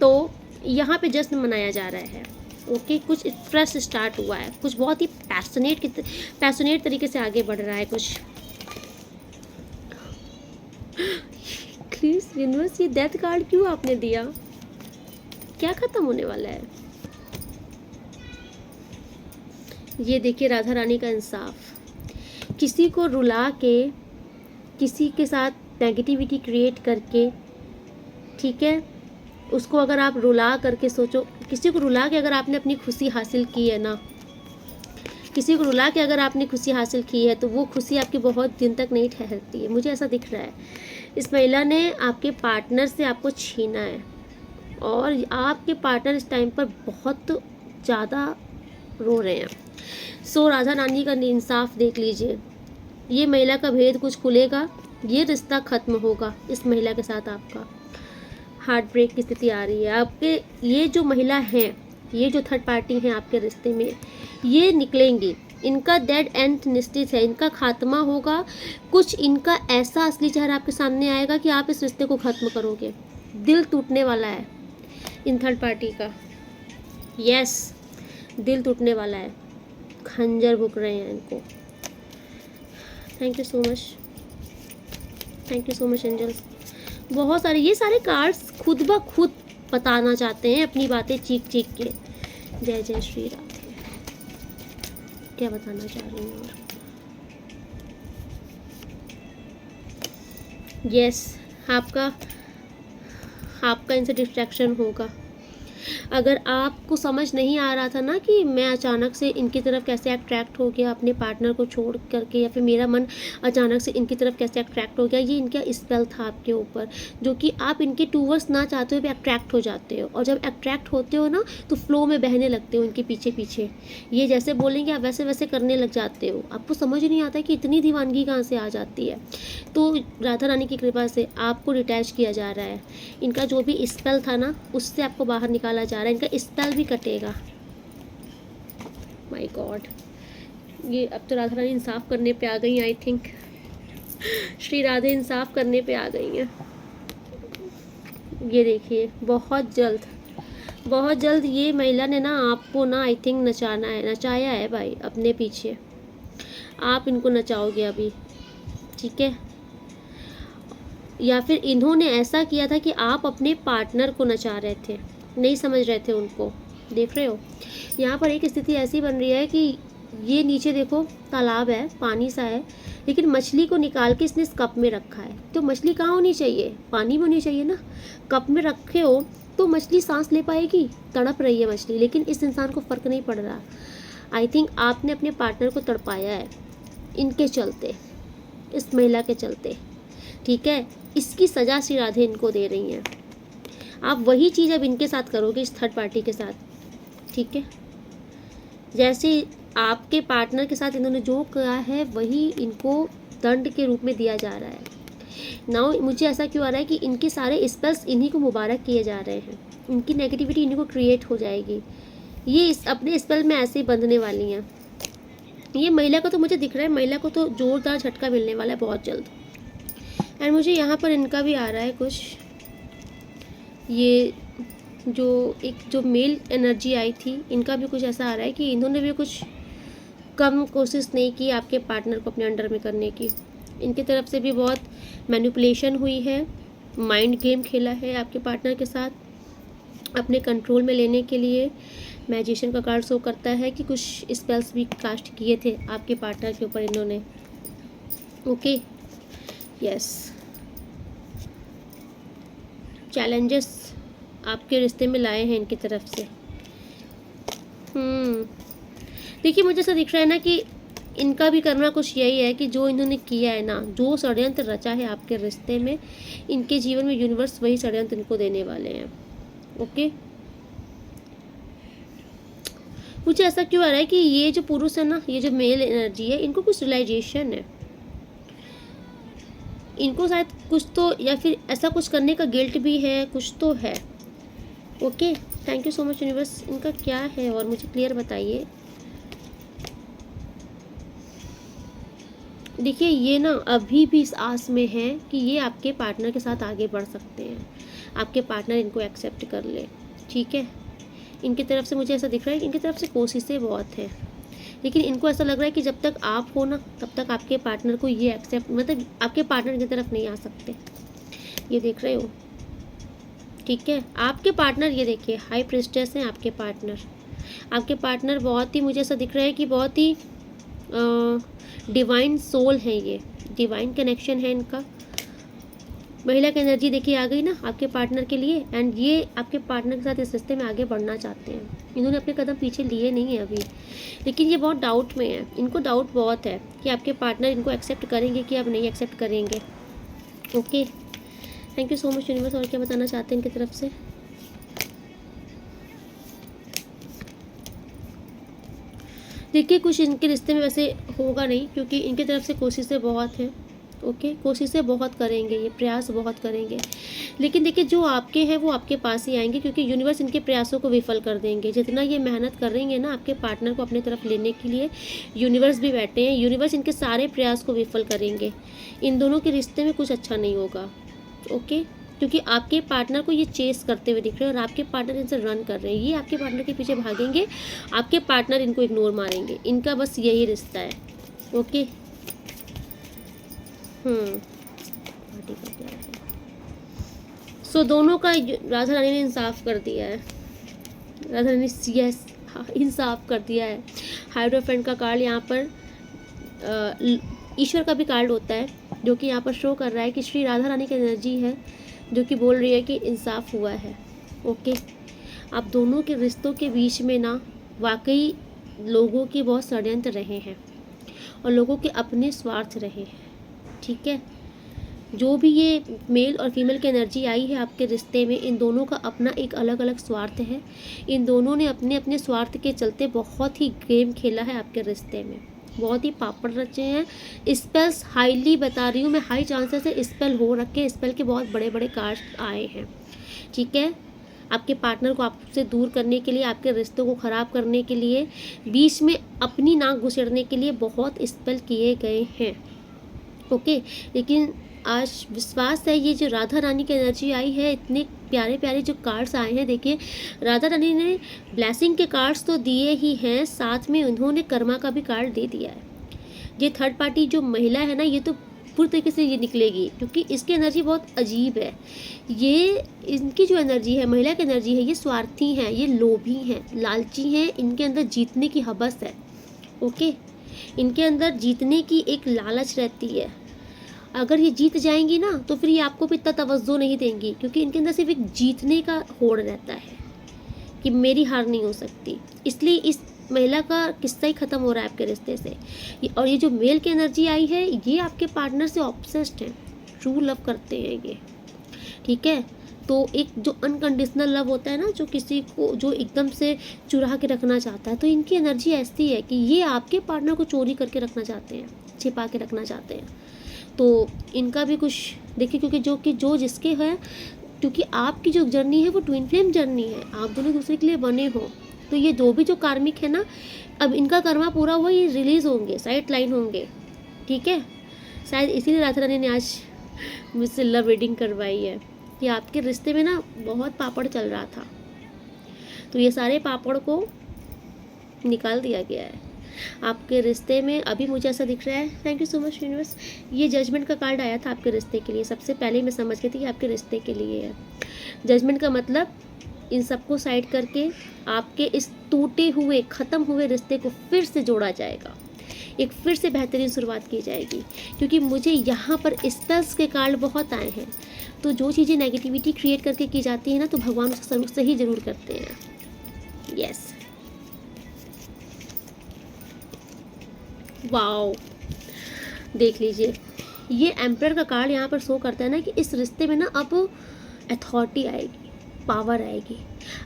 तो यहाँ पे जश्न मनाया जा रहा है, ओके। कुछ फ्रेश स्टार्ट हुआ है, कुछ बहुत ही पैशनेट तरीके से आगे बढ़ रहा है कुछ। प्लीज यूनिवर्स, ये डेथ कार्ड क्यों आपने दिया, क्या खत्म होने वाला है। ये देखिए राधा रानी का इंसाफ, किसी को रुला के, किसी के साथ नेगेटिविटी क्रिएट करके, ठीक है, उसको अगर आप रुला करके सोचो, किसी को रुला के अगर आपने अपनी खुशी हासिल की है ना, किसी को रुला के अगर आपने खुशी हासिल की है, तो वो खुशी आपकी बहुत दिन तक नहीं ठहरती है, मुझे ऐसा दिख रहा है। इस महिला ने आपके पार्टनर से आपको छीना है, और आपके पार्टनर इस टाइम पर बहुत ज़्यादा रो रहे हैं। सो राधा रानी का इंसाफ देख लीजिए, ये महिला का भेद कुछ खुलेगा, ये रिश्ता ख़त्म होगा इस महिला के साथ। आपका हार्ट ब्रेक की स्थिति आ रही है, आपके ये जो महिला है, ये जो थर्ड पार्टी हैं आपके रिश्ते में, ये निकलेंगी, इनका डेड एंड निश्चित है, इनका खात्मा होगा। कुछ इनका ऐसा असली चेहरा आपके सामने आएगा कि आप इस रिश्ते को ख़त्म करोगे। दिल टूटने वाला है इन थर्ड पार्टी का, यस, दिल टूटने वाला है, खंजर भुक रहे हैं इनको। Thank you so much, thank you so much angels. बहुत सारे ये सारे कार्ड्स खुद ब खुद बताना चाहते हैं अपनी बातें चीख चीख के। जय जय श्री राधे, क्या बताना चाह रही हूँ। यस, आपका इनसे डिस्ट्रैक्शन होगा। अगर आपको समझ नहीं आ रहा था ना कि मैं अचानक से इनकी तरफ कैसे अट्रैक्ट हो गया अपने पार्टनर को छोड़ करके, या फिर मेरा मन अचानक से इनकी तरफ कैसे अट्रैक्ट हो गया, ये इनका स्पेल था आपके ऊपर, जो कि आप इनके टूवर्ड्स ना चाहते हुए भी अट्रैक्ट हो जाते हो। और जब अट्रैक्ट होते हो ना, तो फ्लो में बहने लगते हो इनके पीछे पीछे, ये जैसे बोलेंगे आप वैसे वैसे करने लग जाते हो। आपको समझ नहीं आता कि इतनी दीवानगी कहाँ से आ जाती है। तो राधा रानी की कृपा से आपको डिटैच किया जा रहा है, इनका जो भी स्पेल था ना उससे आपको बाहर निकाला जा रहा है, इनका स्पेल भी कटेगा। माय गॉड, ये अब तो राधा रानी इंसाफ करने पे आ गई आई थिंक, श्री राधे इंसाफ करने पे आ गई हैं। ये देखिए बहुत जल्द ये महिला ने ना आपको ना आई थिंक नचाया है भाई अपने पीछे, आप इनको नचाओगे अभी, ठीक है। या फिर इन्होंने ऐसा किया था कि आप अपने पार्टनर को नचा रहे थे, नहीं समझ रहे थे उनको। देख रहे हो यहाँ पर एक स्थिति ऐसी बन रही है कि ये नीचे देखो तालाब है, पानी सा है, लेकिन मछली को निकाल के इसने इस कप में रखा है। तो मछली कहाँ होनी चाहिए? पानी में होनी चाहिए ना। कप में रखे हो तो मछली सांस ले पाएगी, तड़प रही है मछली, लेकिन इस इंसान को फ़र्क नहीं पड़ रहा। आई थिंक आपने अपने पार्टनर को तड़पाया है इनके चलते, इस महिला के चलते, ठीक है। इसकी सज़ा श्री राधे इनको दे रही हैं। आप वही चीज़ अब इनके साथ करोगे, इस थर्ड पार्टी के साथ, ठीक है। जैसे आपके पार्टनर के साथ इन्होंने जो किया है वही इनको दंड के रूप में दिया जा रहा है। नाउ मुझे ऐसा क्यों आ रहा है कि इनके सारे स्पेल्स इन्हीं को मुबारक किए जा रहे हैं, इनकी नेगेटिविटी इन्हीं को क्रिएट हो जाएगी। ये इस अपने स्पेल में ऐसे ही बंधने वाली हैं। ये महिला को तो मुझे दिख रहा है, महिला को तो ज़ोरदार झटका मिलने वाला है बहुत जल्द। एंड मुझे यहाँ पर इनका भी आ रहा है कुछ, ये जो मेल एनर्जी आई थी, इनका भी कुछ ऐसा आ रहा है कि इन्होंने भी कुछ कम कोशिश नहीं की आपके पार्टनर को अपने अंडर में करने की। इनकी तरफ से भी बहुत मैनिपुलेशन हुई है, माइंड गेम खेला है आपके पार्टनर के साथ अपने कंट्रोल में लेने के लिए। मैजिशियन का कार्ड शो करता है कि कुछ स्पेल्स भी कास्ट किए थे आपके पार्टनर के ऊपर इन्होंने। ओके, यस, चैलेंजेस आपके रिश्ते में लाए हैं इनकी तरफ से। देखिए मुझे ऐसा दिख रहा है ना कि इनका भी करना कुछ यही है कि जो इन्होंने किया है ना, जो षड्यंत्र रचा है आपके रिश्ते में, इनके जीवन में यूनिवर्स वही षड्यंत्र इनको देने वाले हैं। ओके, मुझे ऐसा क्यों आ रहा है कि ये जो पुरुष है ना, ये जो मेल एनर्जी है, इनको कुछ रियलाइजेशन है, इनको शायद कुछ तो, या फिर ऐसा कुछ करने का गिल्ट भी है, कुछ तो है। Okay, thank you so much universe. इनका क्या है और मुझे क्लियर बताइए। देखिए ये ना अभी भी इस आस में है कि ये आपके पार्टनर के साथ आगे बढ़ सकते हैं, आपके पार्टनर इनको एक्सेप्ट कर ले, ठीक है। इनकी तरफ से मुझे ऐसा दिख रहा है कि इनकी तरफ से कोशिशें बहुत हैं, लेकिन इनको ऐसा लग रहा है कि जब तक आप हो ना, तब तक आपके पार्टनर को ये एक्सेप्ट, मतलब आपके पार्टनर की तरफ नहीं आ सकते। ये देख रहे हो, ठीक है। आपके पार्टनर, ये देखिए हाई प्रिस्टेस हैं आपके पार्टनर। आपके पार्टनर बहुत ही, मुझे ऐसा दिख रहा है कि बहुत ही डिवाइन सोल है, ये डिवाइन कनेक्शन है इनका। महिला की एनर्जी देखिए आ गई ना आपके पार्टनर के लिए, एंड ये आपके पार्टनर के साथ इस रिश्ते में आगे बढ़ना चाहते हैं। इन्होंने अपने कदम पीछे लिए नहीं है अभी, लेकिन ये बहुत डाउट में है, इनको डाउट बहुत है कि आपके पार्टनर इनको एक्सेप्ट करेंगे कि अब नहीं एक्सेप्ट करेंगे। Okay, thank you so much universe. और क्या बताना चाहते हैं इनकी तरफ से? देखिए कुछ इनके रिश्ते में वैसे होगा नहीं, क्योंकि इनकी तरफ से कोशिशें बहुत हैं। ओके, कोशिशें बहुत करेंगे, ये प्रयास बहुत करेंगे, लेकिन देखिए जो आपके हैं वो आपके पास ही आएंगे, क्योंकि यूनिवर्स इनके प्रयासों को विफल कर देंगे। जितना ये मेहनत कर रही है ना आपके पार्टनर को अपनी तरफ लेने के लिए, यूनिवर्स भी बैठे हैं, यूनिवर्स इनके सारे प्रयास को विफल करेंगे। इन दोनों के रिश्ते में कुछ अच्छा नहीं होगा। ओके, क्योंकि आपके पार्टनर को ये चेस करते हुए दिख रहे हैं और आपके पार्टनर इनसे रन कर रहे हैं। ये आपके पार्टनर के पीछे भागेंगे, आपके पार्टनर इनको इग्नोर मारेंगे। इनका बस यही रिश्ता है। ओके, सो दोनों का राधा रानी ने इंसाफ कर दिया है। राधा रानी यस इंसाफ कर दिया है। हाइड्रोफेंट का कार्ड यहाँ पर ईश्वर का भी कार्ड होता है, जो कि यहाँ पर शो कर रहा है कि श्री राधा रानी की एनर्जी है, जो कि बोल रही है कि इंसाफ हुआ है। ओके, आप दोनों के रिश्तों के बीच में ना वाकई लोगों के बहुत षड्यंत्र रहे हैं और लोगों के अपने स्वार्थ रहे हैं, ठीक है। जो भी ये मेल और फीमेल की एनर्जी आई है आपके रिश्ते में, इन दोनों का अपना एक अलग अलग स्वार्थ है। इन दोनों ने अपने अपने स्वार्थ के चलते बहुत ही गेम खेला है आपके रिश्ते में, बहुत ही पापड़ रचे हैं। स्पेल्स हाईली बता रही हूँ मैं, हाई चांसेस है स्पेल हो रखे, स्पेल के बहुत बड़े बड़े कार्ड आए हैं, ठीक है। आपके पार्टनर को आपसे दूर करने के लिए, आपके रिश्तों को ख़राब करने के लिए, बीच में अपनी नाक घुसेड़ने के लिए बहुत स्पेल किए गए हैं। ओके, लेकिन आज विश्वास है, ये जो राधा रानी की एनर्जी आई है, इतने प्यारे प्यारे जो कार्ड्स आए हैं, देखिए राधा रानी ने ब्लेसिंग के कार्ड्स तो दिए ही हैं, साथ में उन्होंने कर्मा का भी कार्ड दे दिया है। ये थर्ड पार्टी जो महिला है ना, ये तो पूरी तरीके से ये निकलेगी, क्योंकि इसकी एनर्जी बहुत अजीब है। ये इनकी जो एनर्जी है, महिला की एनर्जी है, ये स्वार्थी हैं, ये लोभी हैं, लालची हैं, इनके अंदर जीतने की हवस है। ओके, इनके अंदर जीतने की एक लालच रहती है। अगर ये जीत जाएंगी ना तो फिर ये आपको भी इतना तवज्जो नहीं देंगी, क्योंकि इनके अंदर सिर्फ एक जीतने का होड़ रहता है कि मेरी हार नहीं हो सकती। इसलिए इस महिला का किस्सा ही ख़त्म हो रहा है आपके रिश्ते से। और ये जो मेल की एनर्जी आई है, ये आपके पार्टनर से ऑब्सेस्ड हैं, ट्रू लव करते हैं ये। ठीक है, तो एक जो अनकंडीशनल लव होता है ना, जो किसी को जो एकदम से चुरा के रखना चाहता है, तो इनकी एनर्जी ऐसी है कि ये आपके पार्टनर को चोरी करके रखना चाहते हैं, छिपा के रखना चाहते हैं। तो इनका भी कुछ देखिए, क्योंकि जो जिसके है, क्योंकि आपकी जो जर्नी है वो ट्विन फ्लेम जर्नी है, आप दोनों दूसरे के लिए बने हो। तो ये जो कार्मिक है ना, अब इनका कर्मा पूरा हुआ, ये रिलीज़ होंगे, साइड लाइन होंगे। ठीक है, शायद इसीलिए राधा रानी ने आज मुझसे लव रीडिंग करवाई है कि आपके रिश्ते में ना बहुत पापड़ चल रहा था, तो ये सारे पापड़ को निकाल दिया गया है आपके रिश्ते में। अभी मुझे ऐसा दिख रहा है, thank you so much universe, ये जजमेंट का कार्ड आया था आपके रिश्ते के लिए। सबसे पहले मैं समझ गई थी कि आपके रिश्ते के लिए है। जजमेंट का मतलब इन सबको साइड करके आपके इस टूटे हुए, ख़त्म हुए रिश्ते को फिर से जोड़ा जाएगा, एक फिर से बेहतरीन शुरुआत की जाएगी। क्योंकि मुझे यहाँ पर स्पेल्स के कार्ड बहुत आए हैं, तो जो चीज़ें नेगेटिविटी क्रिएट करके की जाती है ना, तो भगवान उसका सही ज़रूर करते हैं। यस, वाओ, देख लीजिए, ये एम्परर का कार्ड यहाँ पर शो करता है ना कि इस रिश्ते में ना अब अथॉरिटी आएगी, पावर आएगी।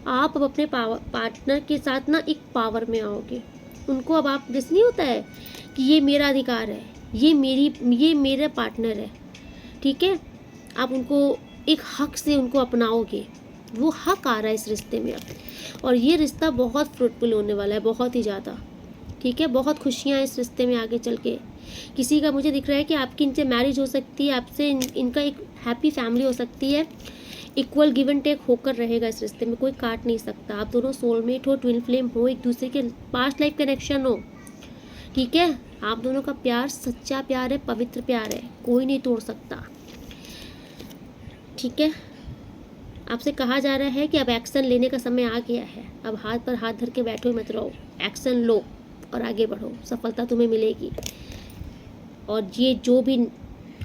आप अब अपने पार्टनर के साथ ना एक पावर में आओगे। उनको अब आप, जैसे नहीं होता है कि ये मेरा अधिकार है, ये मेरा पार्टनर है, ठीक है, आप उनको एक हक से उनको अपनाओगे। वो हक आ रहा है इस रिश्ते में अब, और ये रिश्ता बहुत फ्रूटफुल होने वाला है, बहुत ही ज़्यादा। ठीक है, बहुत खुशियाँ हैं इस रिश्ते में आगे चल के। किसी का मुझे दिख रहा है कि आपकी इनसे मैरिज हो सकती है, आपसे इनका एक हैप्पी फैमिली हो सकती है। इक्वल गिव एंड टेक होकर रहेगा इस रिश्ते में, कोई काट नहीं सकता। आप दोनों सोलमेट हो, ट्विन फ्लेम हो, एक दूसरे के पास्ट लाइफ कनेक्शन हो। ठीक है, आप दोनों का प्यार सच्चा प्यार है, पवित्र प्यार है, कोई नहीं तोड़ सकता। ठीक है, आपसे कहा जा रहा है कि अब एक्शन लेने का समय आ गया है। अब हाथ पर हाथ धर के बैठो मत रहो, एक्शन लो और आगे बढ़ो, सफलता तुम्हें मिलेगी। और ये जो भी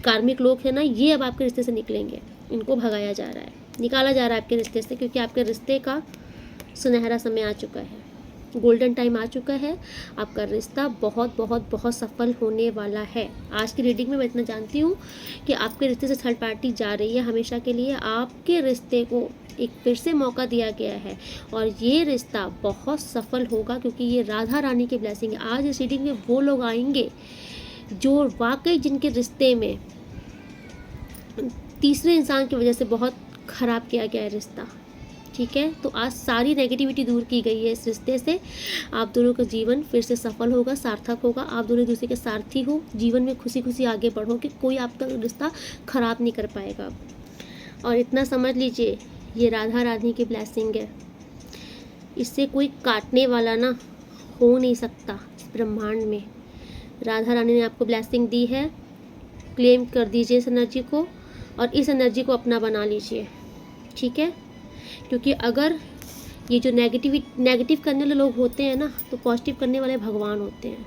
कार्मिक लोग हैं ना, ये अब आपके रिश्ते से निकलेंगे, इनको भगाया जा रहा है, निकाला जा रहा है आपके रिश्ते से, क्योंकि आपके रिश्ते का सुनहरा समय आ चुका है, गोल्डन टाइम आ चुका है। आपका रिश्ता बहुत बहुत बहुत सफल होने वाला है। आज की रीडिंग में मैं इतना जानती हूँ कि आपके रिश्ते से थर्ड पार्टी जा रही है हमेशा के लिए। आपके रिश्ते को एक फिर से मौका दिया गया है और ये रिश्ता बहुत सफल होगा, क्योंकि ये राधा रानी की ब्लेसिंग है। आज इस रीडिंग में वो लोग आएंगे जो वाकई जिनके रिश्ते में तीसरे इंसान की वजह से बहुत ख़राब किया गया है रिश्ता। ठीक है, तो आज सारी नेगेटिविटी दूर की गई है इस रिश्ते से। आप दोनों का जीवन फिर से सफल होगा, सार्थक होगा। आप दोनों एक दूसरे के सारथी हो, जीवन में खुशी खुशी आगे बढ़ोगे, कोई आपका रिश्ता ख़राब नहीं कर पाएगा। और इतना समझ लीजिए, ये राधा रानी की ब्लेसिंग है, इससे कोई काटने वाला ना हो नहीं सकता इस ब्रह्मांड में। राधा रानी ने आपको ब्लेसिंग दी है, क्लेम कर दीजिए इस एनर्जी को और इस एनर्जी को अपना बना लीजिए। ठीक है, क्योंकि अगर ये जो नेगेटिव करने वाले लोग होते हैं ना, तो पॉजिटिव करने वाले भगवान होते हैं।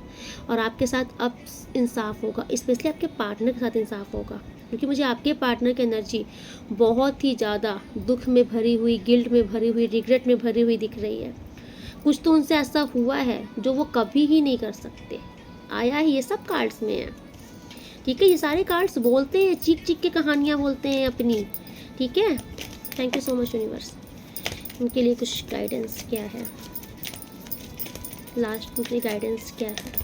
और आपके साथ अब इंसाफ होगा, स्पेशली आपके पार्टनर के साथ इंसाफ होगा, क्योंकि मुझे आपके पार्टनर की एनर्जी बहुत ही ज़्यादा दुख में भरी हुई, गिल्ट में भरी हुई, रिग्रेट में भरी हुई दिख रही है। कुछ तो उनसे ऐसा हुआ है जो वो कभी ही नहीं कर सकते। आया ही ये सब कार्ड्स में है। ठीक है, ये सारे कार्ड्स बोलते हैं, चीख चीख के कहानियाँ बोलते हैं अपनी। ठीक है, thank you so much universe. उनके लिए कुछ गाइडेंस क्या है, लास्ट उनकी गाइडेंस क्या है?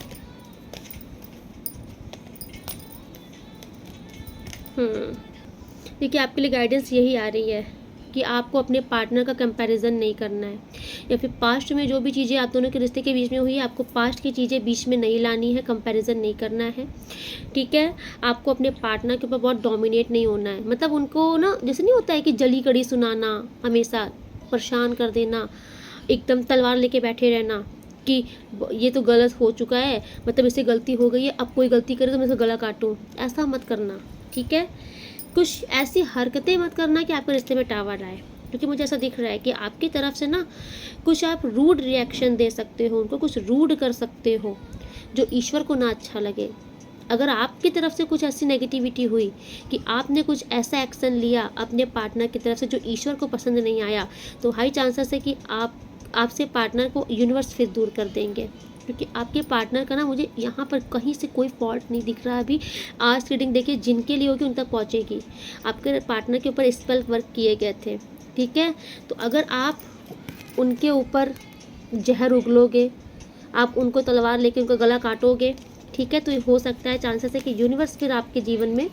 देखिए, आपके लिए गाइडेंस यही आ रही है कि आपको अपने पार्टनर का कंपैरिजन नहीं करना है, या फिर पास्ट में जो भी चीज़ें आप दोनों के रिश्ते के बीच में हुई है, आपको पास्ट की चीज़ें बीच में नहीं लानी है, कंपैरिजन नहीं करना है। ठीक है, आपको अपने पार्टनर के ऊपर बहुत डोमिनेट नहीं होना है। मतलब उनको ना, जैसे नहीं होता है कि जली कड़ी सुनाना, हमेशा परेशान कर देना, एकदम तलवार लेके बैठे रहना, कि ये तो गलत हो चुका है, मतलब इससे गलती हो गई है, अब कोई गलती करे तो मैं इसका गला काटूं, ऐसा मत करना, ठीक है। कुछ ऐसी हरकतें मत करना कि आपके रिश्ते में टावर आए, क्योंकि मुझे ऐसा दिख रहा है कि आपकी तरफ से ना कुछ आप रूड रिएक्शन दे सकते हो, उनको कुछ रूड कर सकते हो जो ईश्वर को ना अच्छा लगे। अगर आपकी तरफ से कुछ ऐसी नेगेटिविटी हुई कि आपने कुछ ऐसा एक्शन लिया अपने पार्टनर की तरफ से जो ईश्वर को पसंद नहीं आया, तो हाई चांसेस है कि आपसे पार्टनर को यूनिवर्स फिर दूर कर देंगे, क्योंकि आपके पार्टनर का ना मुझे यहाँ पर कहीं से कोई फॉल्ट नहीं दिख रहा अभी। आज रीडिंग देखिए जिनके लिए होगी उन तक पहुँचेगी। आपके पार्टनर के ऊपर स्पेल वर्क किए गए थे, ठीक है। तो अगर आप उनके ऊपर जहर उगलोगे, आप उनको तलवार लेके उनका गला काटोगे, ठीक है, तो ये हो सकता है, चांसेस है कि यूनिवर्स फिर आपके जीवन में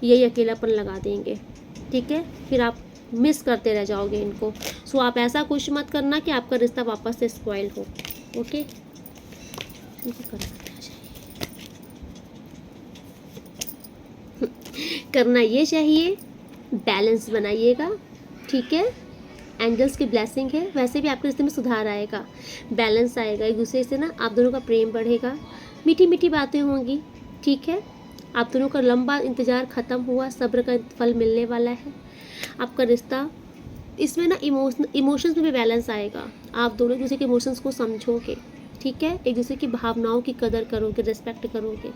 यही अकेलापन लगा देंगे, ठीक है। फिर आप मिस करते रह जाओगे इनको। सो आप ऐसा कुछ मत करना कि आपका रिश्ता वापस से स्पॉइल हो, ओके। इनको करना ये चाहिए, बैलेंस बनाइएगा, ठीक है। एंजल्स की ब्लेसिंग है, वैसे भी आपके रिश्ते में सुधार आएगा, बैलेंस आएगा, एक दूसरे से ना आप दोनों का प्रेम बढ़ेगा, मीठी मीठी बातें होंगी, ठीक है। आप दोनों का लंबा इंतज़ार ख़त्म हुआ, सब्र का फल मिलने वाला है। आपका रिश्ता इसमें ना इमोशंस में भी बैलेंस आएगा, आप दोनों एक दूसरे के इमोशंस को समझोगे, ठीक है। एक दूसरे की भावनाओं की कदर करोगे, रिस्पेक्ट करोगे,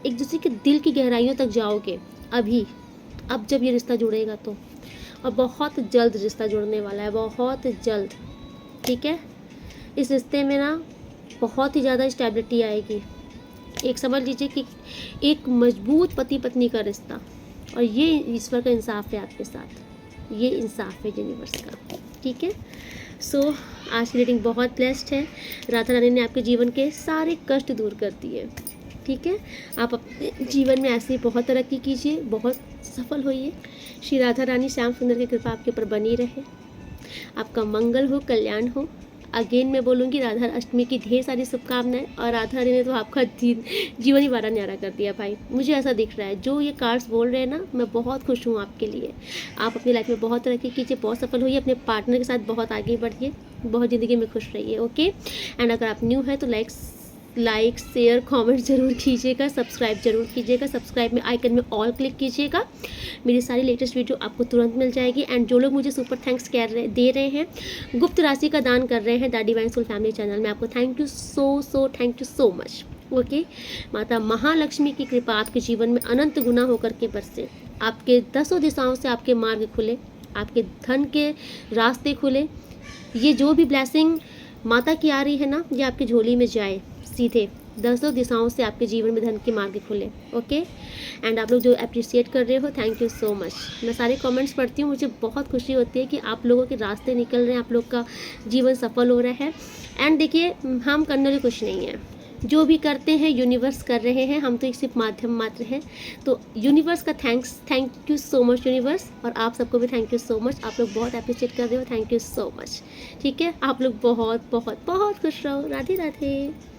एक दूसरे के दिल की गहराइयों तक जाओगे अब जब ये रिश्ता जुड़ेगा तो। और बहुत जल्द रिश्ता जुड़ने वाला है, बहुत जल्द, ठीक है। इस रिश्ते में ना बहुत ही ज़्यादा स्टेबिलिटी आएगी। एक समझ लीजिए कि एक मजबूत पति पत्नी का रिश्ता, और ये ईश्वर का इंसाफ है आपके साथ, ये इंसाफ है यूनिवर्स का, ठीक है। सो आज की रीडिंग बहुत ब्लेस्ड है। राधा रानी ने आपके जीवन के सारे कष्ट दूर कर दिए, ठीक है। आप अपने जीवन में ऐसे बहुत तरक्की कीजिए, बहुत सफल होइए। श्री राधा रानी श्याम सुंदर की कृपा आपके ऊपर बनी रहे, आपका मंगल हो, कल्याण हो। अगेन मैं बोलूँगी राधा अष्टमी की ढेर सारी शुभकामनाएं। और राधा रानी ने तो आपका जीवन ही बड़ा न्यारा कर दिया भाई, मुझे ऐसा दिख रहा है। जो ये कार्ड्स बोल रहे हैं ना, मैं बहुत खुश हूँ आपके लिए। आप अपनी लाइफ में बहुत तरक्की कीजिए, बहुत सफल होइए, अपने पार्टनर के साथ बहुत आगे बढ़िए, बहुत ज़िंदगी में खुश रहिए, ओके। एंड अगर आप न्यू है तो लाइक शेयर कमेंट जरूर कीजिएगा, सब्सक्राइब जरूर कीजिएगा। सब्सक्राइब में आइकन में ऑल क्लिक कीजिएगा, मेरी सारी लेटेस्ट वीडियो आपको तुरंत मिल जाएगी। एंड जो लोग मुझे सुपर थैंक्स दे रहे हैं, गुप्त राशि का दान कर रहे हैं the divine soul family channel में, आपको thank you so much, okay. माता महालक्ष्मी की कृपा आपके जीवन में अनंत गुना होकर के बरसे, आपके 10 दिशाओं से आपके मार्ग खुले, आपके धन के रास्ते खुले। ये जो भी ब्लेसिंग माता की आ रही है ना, ये आपकी झोली में जाए सीधे, 10 दिशाओं से आपके जीवन में धन के मार्ग खुले, ओके। एंड आप लोग जो अप्रिशिएट कर रहे हो, थैंक यू सो मच। मैं सारे कमेंट्स पढ़ती हूँ, मुझे बहुत खुशी होती है कि आप लोगों के रास्ते निकल रहे हैं, आप लोग का जीवन सफल हो रहा है। एंड देखिए, हम करने वाले कुछ नहीं है, जो भी करते हैं यूनिवर्स कर रहे हैं, हम तो एक सिर्फ माध्यम मात्र है। तो यूनिवर्स का thank you so much universe, और आप सबको भी थैंक यू सो मच। आप लोग बहुत अप्रिशिएट कर रहे हो, थैंक यू सो मच, ठीक है। आप लोग बहुत बहुत बहुत खुश रहो। राधे राधे।